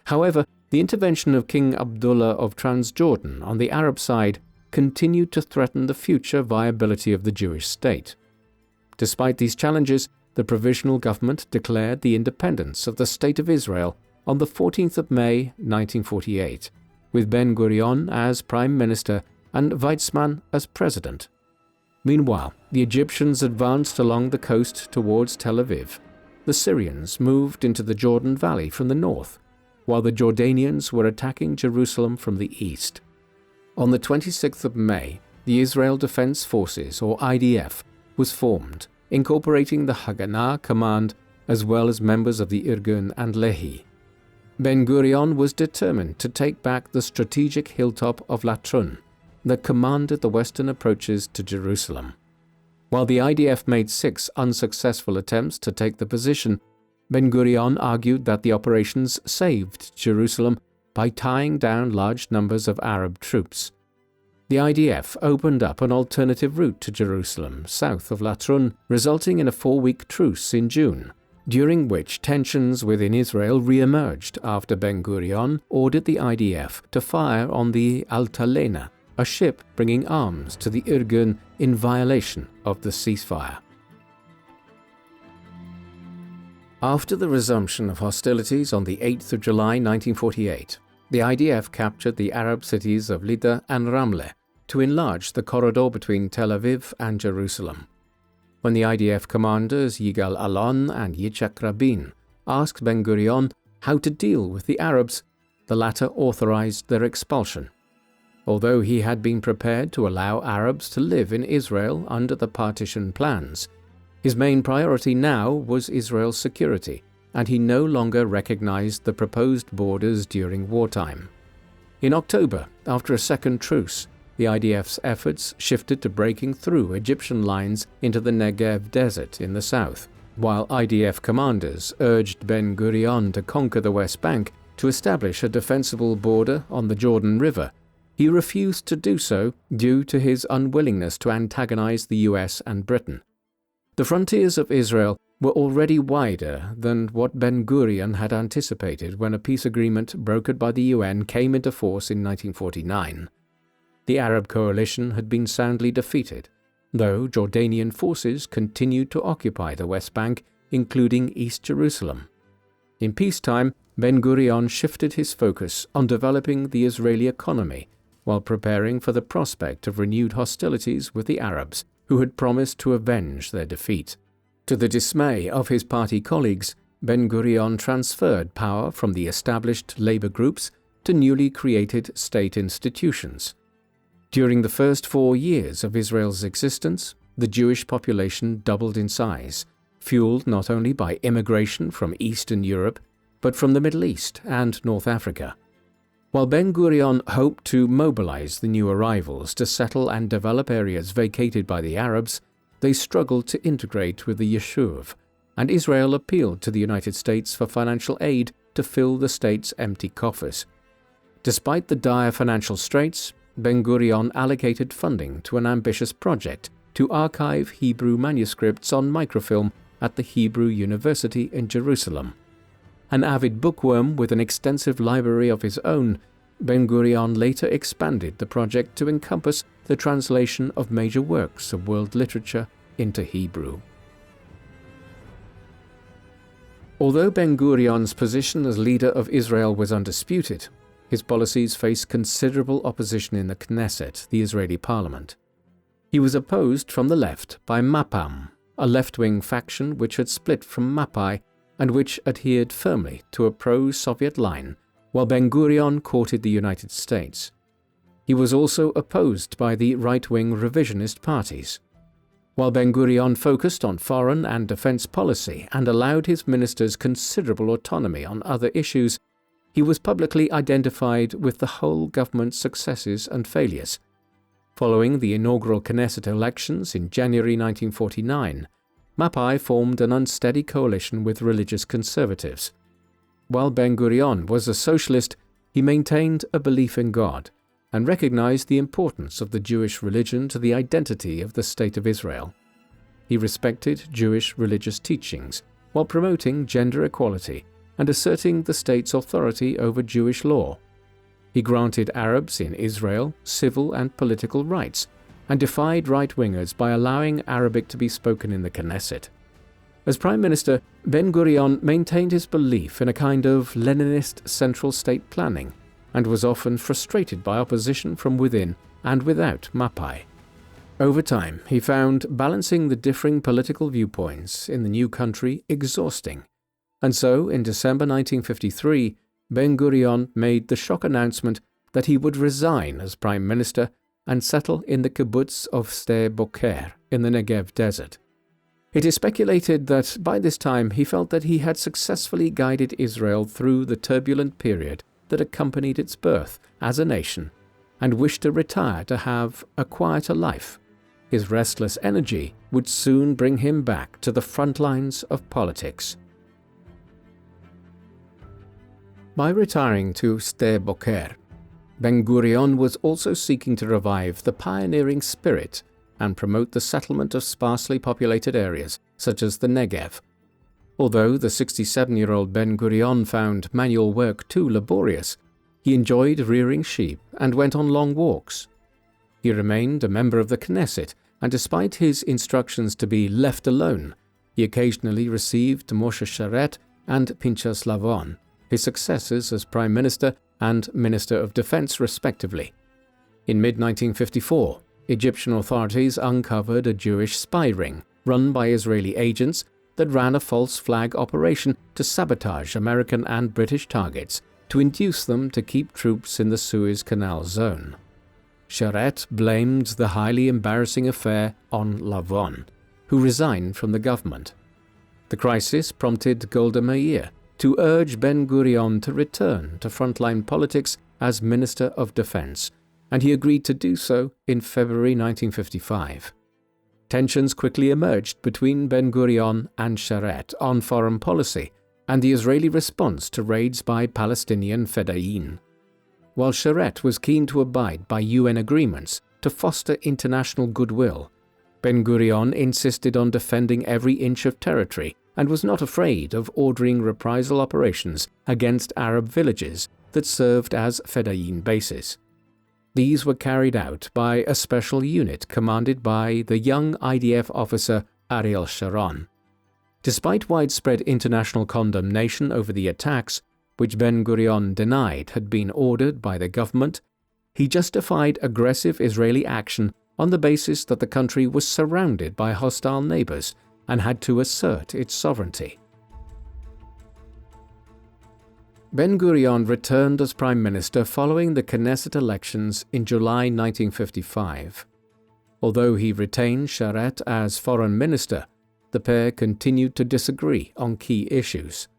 However, the intervention of King Abdullah of Transjordan on the Arab side continued to threaten the future viability of the Jewish state. Despite these challenges, the provisional government declared the independence of the State of Israel on the 14th of May 1948, with Ben-Gurion as Prime Minister and Weizmann as President. Meanwhile, the Egyptians advanced along the coast towards Tel Aviv. The Syrians moved into the Jordan Valley from the north, while the Jordanians were attacking Jerusalem from the east. On the 26th of May, the Israel Defense Forces, or IDF, was formed, incorporating the Haganah Command as well as members of the Irgun and Lehi. Ben-Gurion was determined to take back the strategic hilltop of Latrun that commanded the western approaches to Jerusalem. While the IDF made 6 unsuccessful attempts to take the position, Ben-Gurion argued that the operations saved Jerusalem by tying down large numbers of Arab troops. The IDF opened up an alternative route to Jerusalem south of Latrun, resulting in a 4-week truce in June, during which tensions within Israel re-emerged after Ben-Gurion ordered the IDF to fire on the Altalena, a ship bringing arms to the Irgun in violation of the ceasefire. After the resumption of hostilities on the 8th of July 1948, the IDF captured the Arab cities of Lida and Ramleh to enlarge the corridor between Tel Aviv and Jerusalem. When the IDF commanders Yigal Allon and Yitzhak Rabin asked Ben-Gurion how to deal with the Arabs, the latter authorized their expulsion. Although he had been prepared to allow Arabs to live in Israel under the partition plans, his main priority now was Israel's security, and he no longer recognized the proposed borders during wartime. In October, after a second truce, the IDF's efforts shifted to breaking through Egyptian lines into the Negev desert in the south. While IDF commanders urged Ben-Gurion to conquer the West Bank to establish a defensible border on the Jordan River, he refused to do so due to his unwillingness to antagonize the US and Britain. The frontiers of Israel were already wider than what Ben-Gurion had anticipated when a peace agreement brokered by the UN came into force in 1949. The Arab coalition had been soundly defeated, though Jordanian forces continued to occupy the West Bank, including East Jerusalem. In peacetime, Ben-Gurion shifted his focus on developing the Israeli economy while preparing for the prospect of renewed hostilities with the Arabs, who had promised to avenge their defeat. To the dismay of his party colleagues, Ben-Gurion transferred power from the established labor groups to newly created state institutions. During the first 4 years of Israel's existence, the Jewish population doubled in size, fueled not only by immigration from Eastern Europe, but from the Middle East and North Africa. While Ben-Gurion hoped to mobilize the new arrivals to settle and develop areas vacated by the Arabs, they struggled to integrate with the Yishuv, and Israel appealed to the United States for financial aid to fill the state's empty coffers. Despite the dire financial straits, Ben-Gurion allocated funding to an ambitious project to archive Hebrew manuscripts on microfilm at the Hebrew University in Jerusalem. An avid bookworm with an extensive library of his own, Ben-Gurion later expanded the project to encompass the translation of major works of world literature into Hebrew. Although Ben-Gurion's position as leader of Israel was undisputed, his policies faced considerable opposition in the Knesset, the Israeli parliament. He was opposed from the left by Mapam, a left-wing faction which had split from Mapai and which adhered firmly to a pro-Soviet line, while Ben-Gurion courted the United States. He was also opposed by the right-wing revisionist parties. While Ben-Gurion focused on foreign and defense policy and allowed his ministers considerable autonomy on other issues, he was publicly identified with the whole government's successes and failures. Following the inaugural Knesset elections in January 1949, Mapai formed an unsteady coalition with religious conservatives. While Ben-Gurion was a socialist, he maintained a belief in God and recognized the importance of the Jewish religion to the identity of the State of Israel. He respected Jewish religious teachings while promoting gender equality and asserting the state's authority over Jewish law. He granted Arabs in Israel civil and political rights and defied right-wingers by allowing Arabic to be spoken in the Knesset. As Prime Minister, Ben-Gurion maintained his belief in a kind of Leninist central state planning and was often frustrated by opposition from within and without Mapai. Over time, he found balancing the differing political viewpoints in the new country exhausting, and so in December 1953, Ben-Gurion made the shock announcement that he would resign as Prime Minister and settle in the kibbutz of Sde Boker in the Negev desert. It is speculated that by this time he felt that he had successfully guided Israel through the turbulent period that accompanied its birth as a nation, and wished to retire to have a quieter life. His restless energy would soon bring him back to the front lines of politics. By retiring to Sde Boker, Ben-Gurion was also seeking to revive the pioneering spirit and promote the settlement of sparsely populated areas such as the Negev. Although the 67-year-old Ben-Gurion found manual work too laborious, he enjoyed rearing sheep and went on long walks. He remained a member of the Knesset, and despite his instructions to be left alone, he occasionally received Moshe Sharet and Pinchas Lavon, his successors as Prime Minister and Minister of Defense respectively. In mid-1954, Egyptian authorities uncovered a Jewish spy ring run by Israeli agents that ran a false flag operation to sabotage American and British targets to induce them to keep troops in the Suez Canal zone. Sharet blamed the highly embarrassing affair on Lavon, who resigned from the government. The crisis prompted Golda Meir to urge Ben-Gurion to return to frontline politics as Minister of Defense, and he agreed to do so in February 1955. Tensions quickly emerged between Ben-Gurion and Sharet on foreign policy and the Israeli response to raids by Palestinian fedayeen. While Sharet was keen to abide by UN agreements to foster international goodwill, Ben-Gurion insisted on defending every inch of territory and was not afraid of ordering reprisal operations against Arab villages that served as fedayeen bases. These were carried out by a special unit commanded by the young IDF officer Ariel Sharon. Despite widespread international condemnation over the attacks, which Ben-Gurion denied had been ordered by the government, he justified aggressive Israeli action on the basis that the country was surrounded by hostile neighbors and had to assert its sovereignty. Ben-Gurion returned as Prime Minister following the Knesset elections in July 1955. Although he retained Sharet as Foreign Minister, the pair continued to disagree on key issues.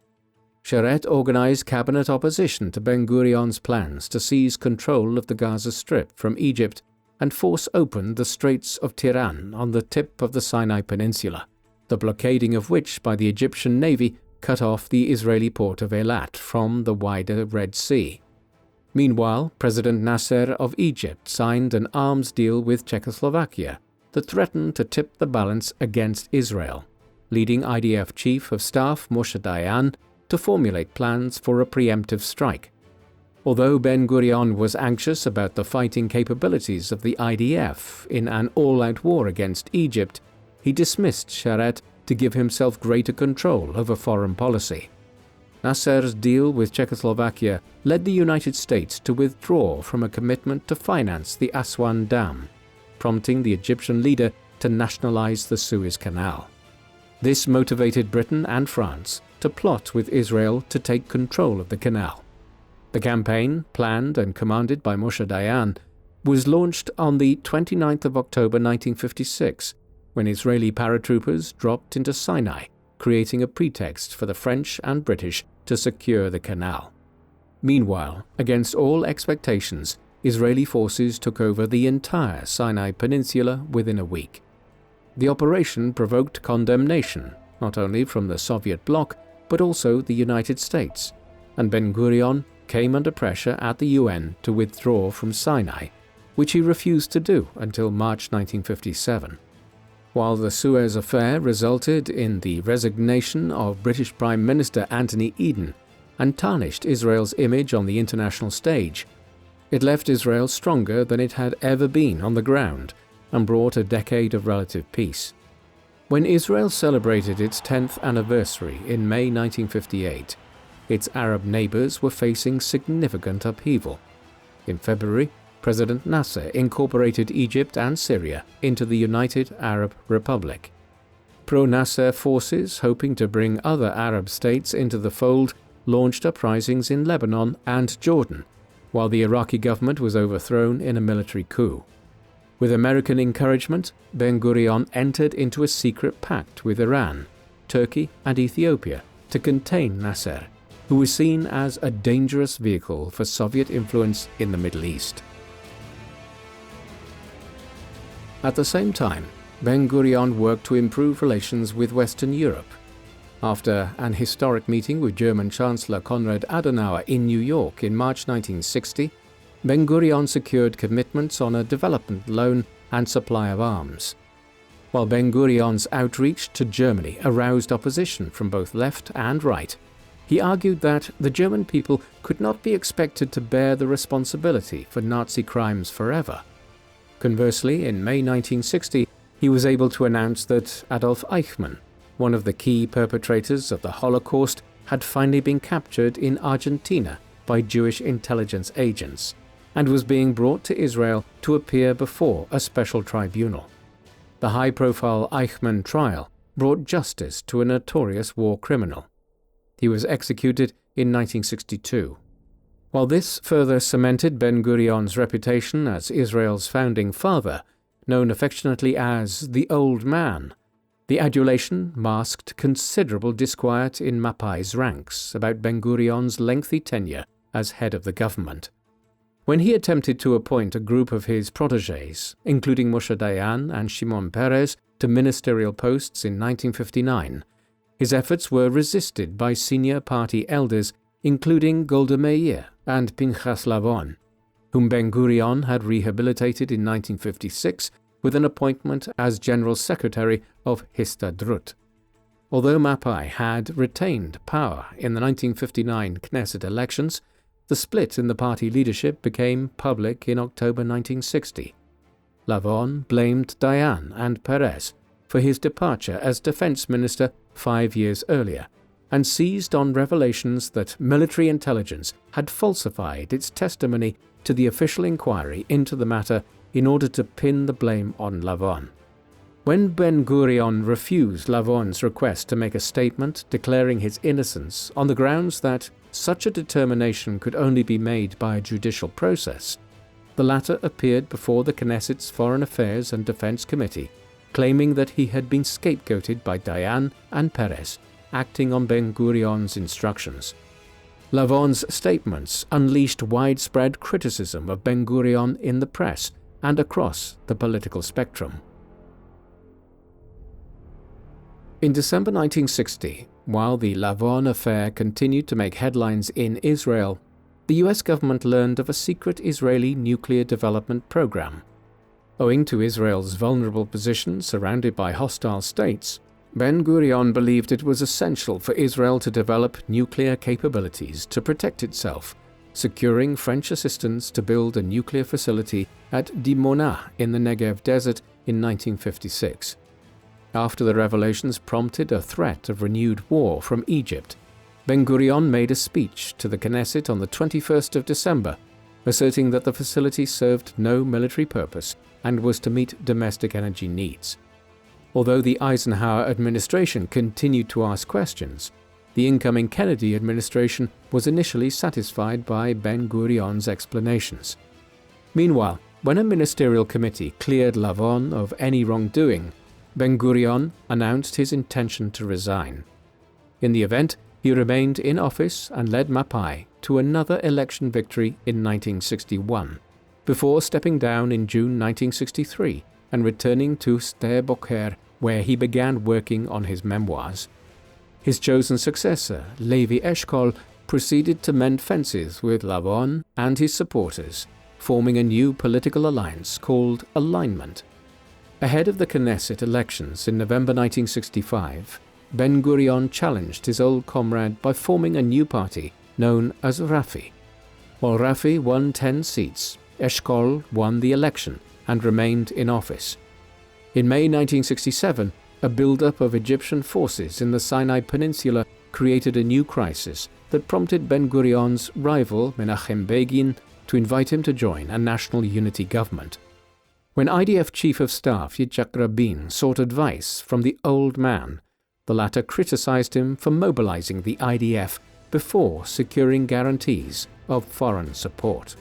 Sharet organized cabinet opposition to Ben-Gurion's plans to seize control of the Gaza Strip from Egypt and force open the Straits of Tiran on the tip of the Sinai Peninsula, the blockading of which by the Egyptian Navy cut off the Israeli port of Eilat from the wider Red Sea. Meanwhile, President Nasser of Egypt signed an arms deal with Czechoslovakia that threatened to tip the balance against Israel, leading IDF Chief of Staff Moshe Dayan to formulate plans for a preemptive strike. Although Ben-Gurion was anxious about the fighting capabilities of the IDF in an all-out war against Egypt, he dismissed Sharet to give himself greater control over foreign policy. Nasser's deal with Czechoslovakia led the United States to withdraw from a commitment to finance the Aswan Dam, prompting the Egyptian leader to nationalize the Suez Canal. This motivated Britain and France to plot with Israel to take control of the canal. The campaign, planned and commanded by Moshe Dayan, was launched on the 29th of October 1956, when Israeli paratroopers dropped into Sinai, creating a pretext for the French and British to secure the canal. Meanwhile, against all expectations, Israeli forces took over the entire Sinai Peninsula within a week. The operation provoked condemnation, not only from the Soviet bloc, but also the United States, and Ben-Gurion came under pressure at the UN to withdraw from Sinai, which he refused to do until March 1957. While the Suez affair resulted in the resignation of British Prime Minister Anthony Eden and tarnished Israel's image on the international stage, it left Israel stronger than it had ever been on the ground and brought a decade of relative peace. When Israel celebrated its 10th anniversary in May 1958, its Arab neighbors were facing significant upheaval. In February, President Nasser incorporated Egypt and Syria into the United Arab Republic. Pro-Nasser forces, hoping to bring other Arab states into the fold, launched uprisings in Lebanon and Jordan, while the Iraqi government was overthrown in a military coup. With American encouragement, Ben-Gurion entered into a secret pact with Iran, Turkey and Ethiopia to contain Nasser, who was seen as a dangerous vehicle for Soviet influence in the Middle East. At the same time, Ben-Gurion worked to improve relations with Western Europe. After an historic meeting with German Chancellor Konrad Adenauer in New York in March 1960, Ben-Gurion secured commitments on a development loan and supply of arms. While Ben-Gurion's outreach to Germany aroused opposition from both left and right, he argued that the German people could not be expected to bear the responsibility for Nazi crimes forever. Conversely, in May 1960, he was able to announce that Adolf Eichmann, one of the key perpetrators of the Holocaust, had finally been captured in Argentina by Jewish intelligence agents and was being brought to Israel to appear before a special tribunal. The high-profile Eichmann trial brought justice to a notorious war criminal. He was executed in 1962. While this further cemented Ben-Gurion's reputation as Israel's founding father, known affectionately as the Old Man, the adulation masked considerable disquiet in Mapai's ranks about Ben-Gurion's lengthy tenure as head of the government. When he attempted to appoint a group of his protégés, including Moshe Dayan and Shimon Peres, to ministerial posts in 1959, his efforts were resisted by senior party elders, including Golda Meir and Pinchas Lavon, whom Ben-Gurion had rehabilitated in 1956 with an appointment as General Secretary of Histadrut. Although Mapai had retained power in the 1959 Knesset elections, the split in the party leadership became public in October 1960. Lavon blamed Dayan and Peres for his departure as defense minister 5 years earlier, and seized on revelations that military intelligence had falsified its testimony to the official inquiry into the matter in order to pin the blame on Lavon. When Ben-Gurion refused Lavon's request to make a statement declaring his innocence on the grounds that such a determination could only be made by a judicial process, the latter appeared before the Knesset's Foreign Affairs and Defense Committee, claiming that he had been scapegoated by Dayan and Peres, acting on Ben-Gurion's instructions. Lavon's statements unleashed widespread criticism of Ben-Gurion in the press and across the political spectrum. In December 1960, while the Lavon affair continued to make headlines in Israel, the US government learned of a secret Israeli nuclear development program. Owing to Israel's vulnerable position surrounded by hostile states, Ben-Gurion believed it was essential for Israel to develop nuclear capabilities to protect itself, securing French assistance to build a nuclear facility at Dimona in the Negev desert in 1956. After the revelations prompted a threat of renewed war from Egypt, Ben-Gurion made a speech to the Knesset on the 21st of December, asserting that the facility served no military purpose and was to meet domestic energy needs. Although the Eisenhower administration continued to ask questions, the incoming Kennedy administration was initially satisfied by Ben-Gurion's explanations. Meanwhile, when a ministerial committee cleared Lavon of any wrongdoing, Ben-Gurion announced his intention to resign. In the event, he remained in office and led Mapai to another election victory in 1961, before stepping down in June 1963 and returning to Sde Boker, where he began working on his memoirs. His chosen successor, Levi Eshkol, proceeded to mend fences with Lavon and his supporters, forming a new political alliance called Alignment. Ahead of the Knesset elections in November 1965, Ben-Gurion challenged his old comrade by forming a new party known as Rafi. While Rafi won 10 seats, Eshkol won the election and remained in office. In May 1967, a buildup of Egyptian forces in the Sinai Peninsula created a new crisis that prompted Ben-Gurion's rival Menachem Begin to invite him to join a national unity government. When IDF Chief of Staff Yitzhak Rabin sought advice from the Old Man, the latter criticized him for mobilizing the IDF before securing guarantees of foreign support.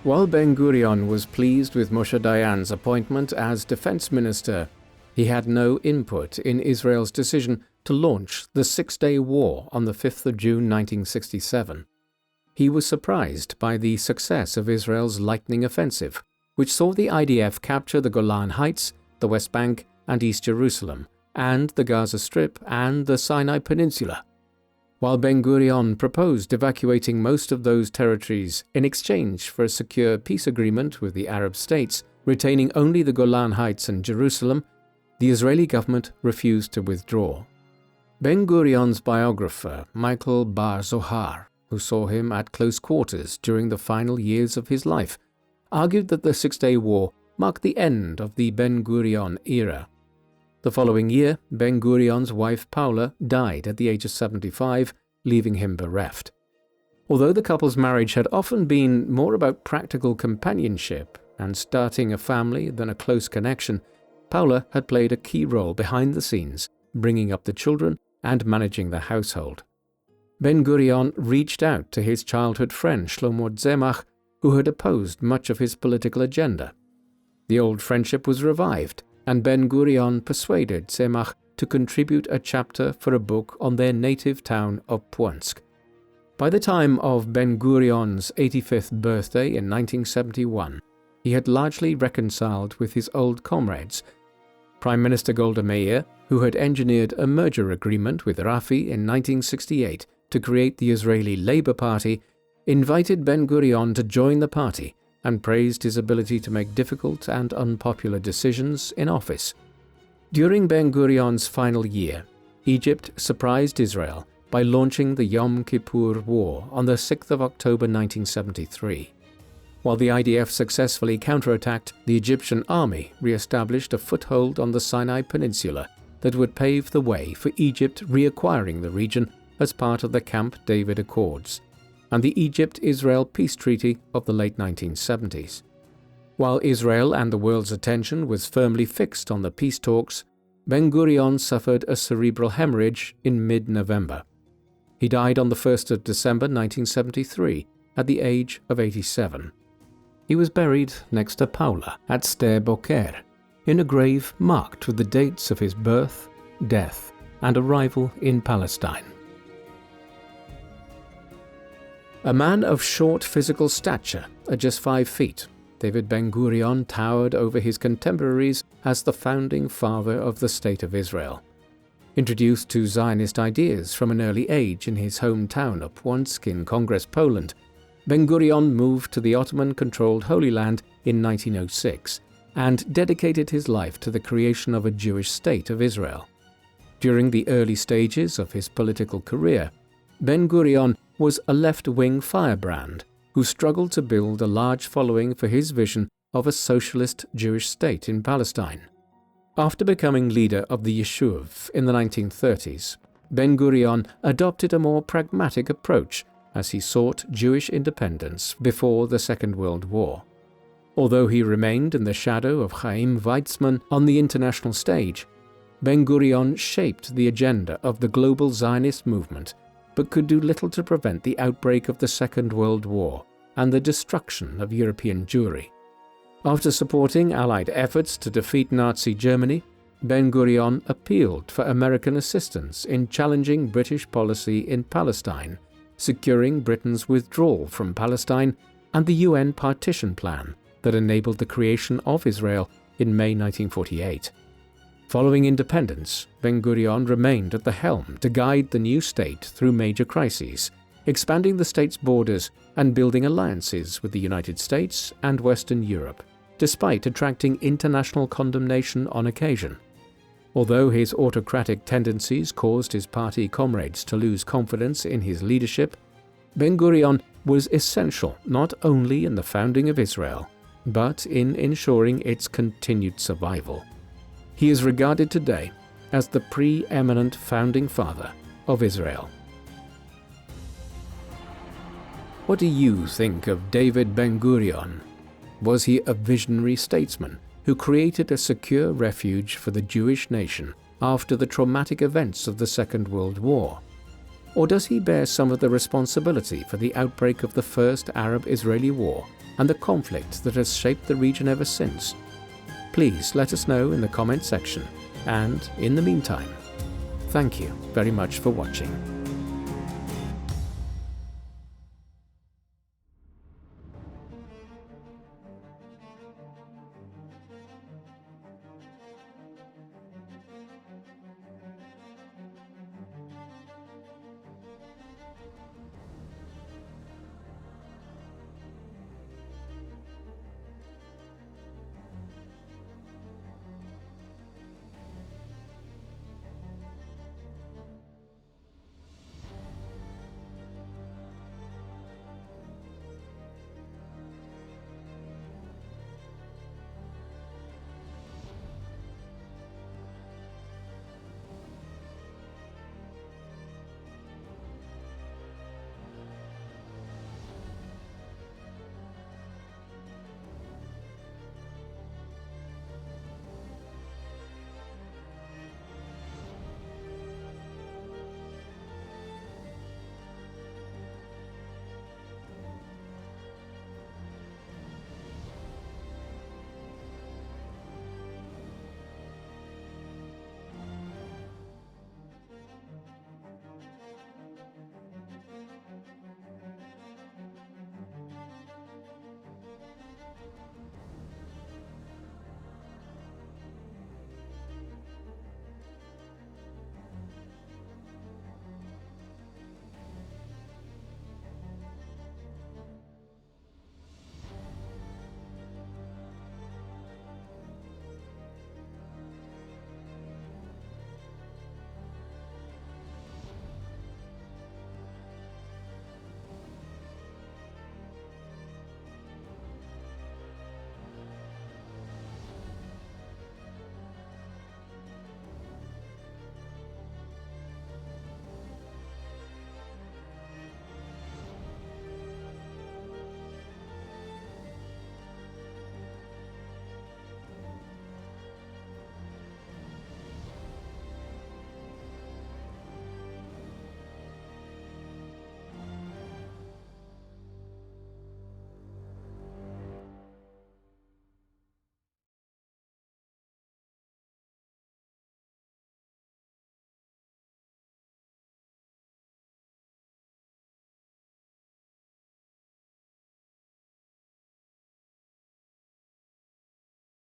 While Ben-Gurion was pleased with Moshe Dayan's appointment as defense minister, he had no input in Israel's decision to launch the Six-Day War on the 5th of June 1967. He was surprised by the success of Israel's lightning offensive, which saw the IDF capture the Golan Heights, the West Bank and East Jerusalem, and the Gaza Strip and the Sinai Peninsula. While Ben-Gurion proposed evacuating most of those territories in exchange for a secure peace agreement with the Arab states, retaining only the Golan Heights and Jerusalem, the Israeli government refused to withdraw. Ben-Gurion's biographer, Michael Bar-Zohar, who saw him at close quarters during the final years of his life, argued that the Six-Day War marked the end of the Ben-Gurion era. The following year, Ben-Gurion's wife Paula died at the age of 75, leaving him bereft. Although the couple's marriage had often been more about practical companionship and starting a family than a close connection, Paula had played a key role behind the scenes, bringing up the children and managing the household. Ben-Gurion reached out to his childhood friend Shlomo Tzemach, who had opposed much of his political agenda. The old friendship was revived, and Ben-Gurion persuaded Tzemach to contribute a chapter for a book on their native town of Płońsk. By the time of Ben-Gurion's 85th birthday in 1971, he had largely reconciled with his old comrades. Prime Minister Golda Meir, who had engineered a merger agreement with Rafi in 1968 to create the Israeli Labour Party, invited Ben-Gurion to join the party and praised his ability to make difficult and unpopular decisions in office. During Ben-Gurion's final year, Egypt surprised Israel by launching the Yom Kippur War on the 6th of October 1973. While the IDF successfully counterattacked, the Egyptian army re-established a foothold on the Sinai Peninsula that would pave the way for Egypt reacquiring the region as part of the Camp David Accords and the Egypt-Israel Peace Treaty of the late 1970s. While Israel and the world's attention was firmly fixed on the peace talks, Ben-Gurion suffered a cerebral hemorrhage in mid-November. He died on the 1st of December 1973 at the age of 87. He was buried next to Paula at Sde Boker, in a grave marked with the dates of his birth, death, and arrival in Palestine. A man of short physical stature, at just 5 feet, David Ben-Gurion towered over his contemporaries as the founding father of the State of Israel. Introduced to Zionist ideas from an early age in his hometown of Płońsk in Congress Poland, Ben-Gurion moved to the Ottoman-controlled Holy Land in 1906 and dedicated his life to the creation of a Jewish state of Israel. During the early stages of his political career, Ben-Gurion was a left-wing firebrand who struggled to build a large following for his vision of a socialist Jewish state in Palestine. After becoming leader of the Yishuv in the 1930s, Ben-Gurion adopted a more pragmatic approach as he sought Jewish independence before the Second World War. Although he remained in the shadow of Chaim Weizmann on the international stage, Ben-Gurion shaped the agenda of the global Zionist movement, but could do little to prevent the outbreak of the Second World War and the destruction of European Jewry. After supporting Allied efforts to defeat Nazi Germany, Ben-Gurion appealed for American assistance in challenging British policy in Palestine, securing Britain's withdrawal from Palestine and the UN partition plan that enabled the creation of Israel in May 1948. Following independence, Ben-Gurion remained at the helm to guide the new state through major crises, expanding the state's borders and building alliances with the United States and Western Europe, despite attracting international condemnation on occasion. Although his autocratic tendencies caused his party comrades to lose confidence in his leadership, Ben-Gurion was essential not only in the founding of Israel, but in ensuring its continued survival. He is regarded today as the preeminent founding father of Israel. What do you think of David Ben-Gurion? Was he a visionary statesman who created a secure refuge for the Jewish nation after the traumatic events of the Second World War? Or does he bear some of the responsibility for the outbreak of the First Arab-Israeli War and the conflict that has shaped the region ever since? Please let us know in the comment section, and in the meantime, thank you very much for watching.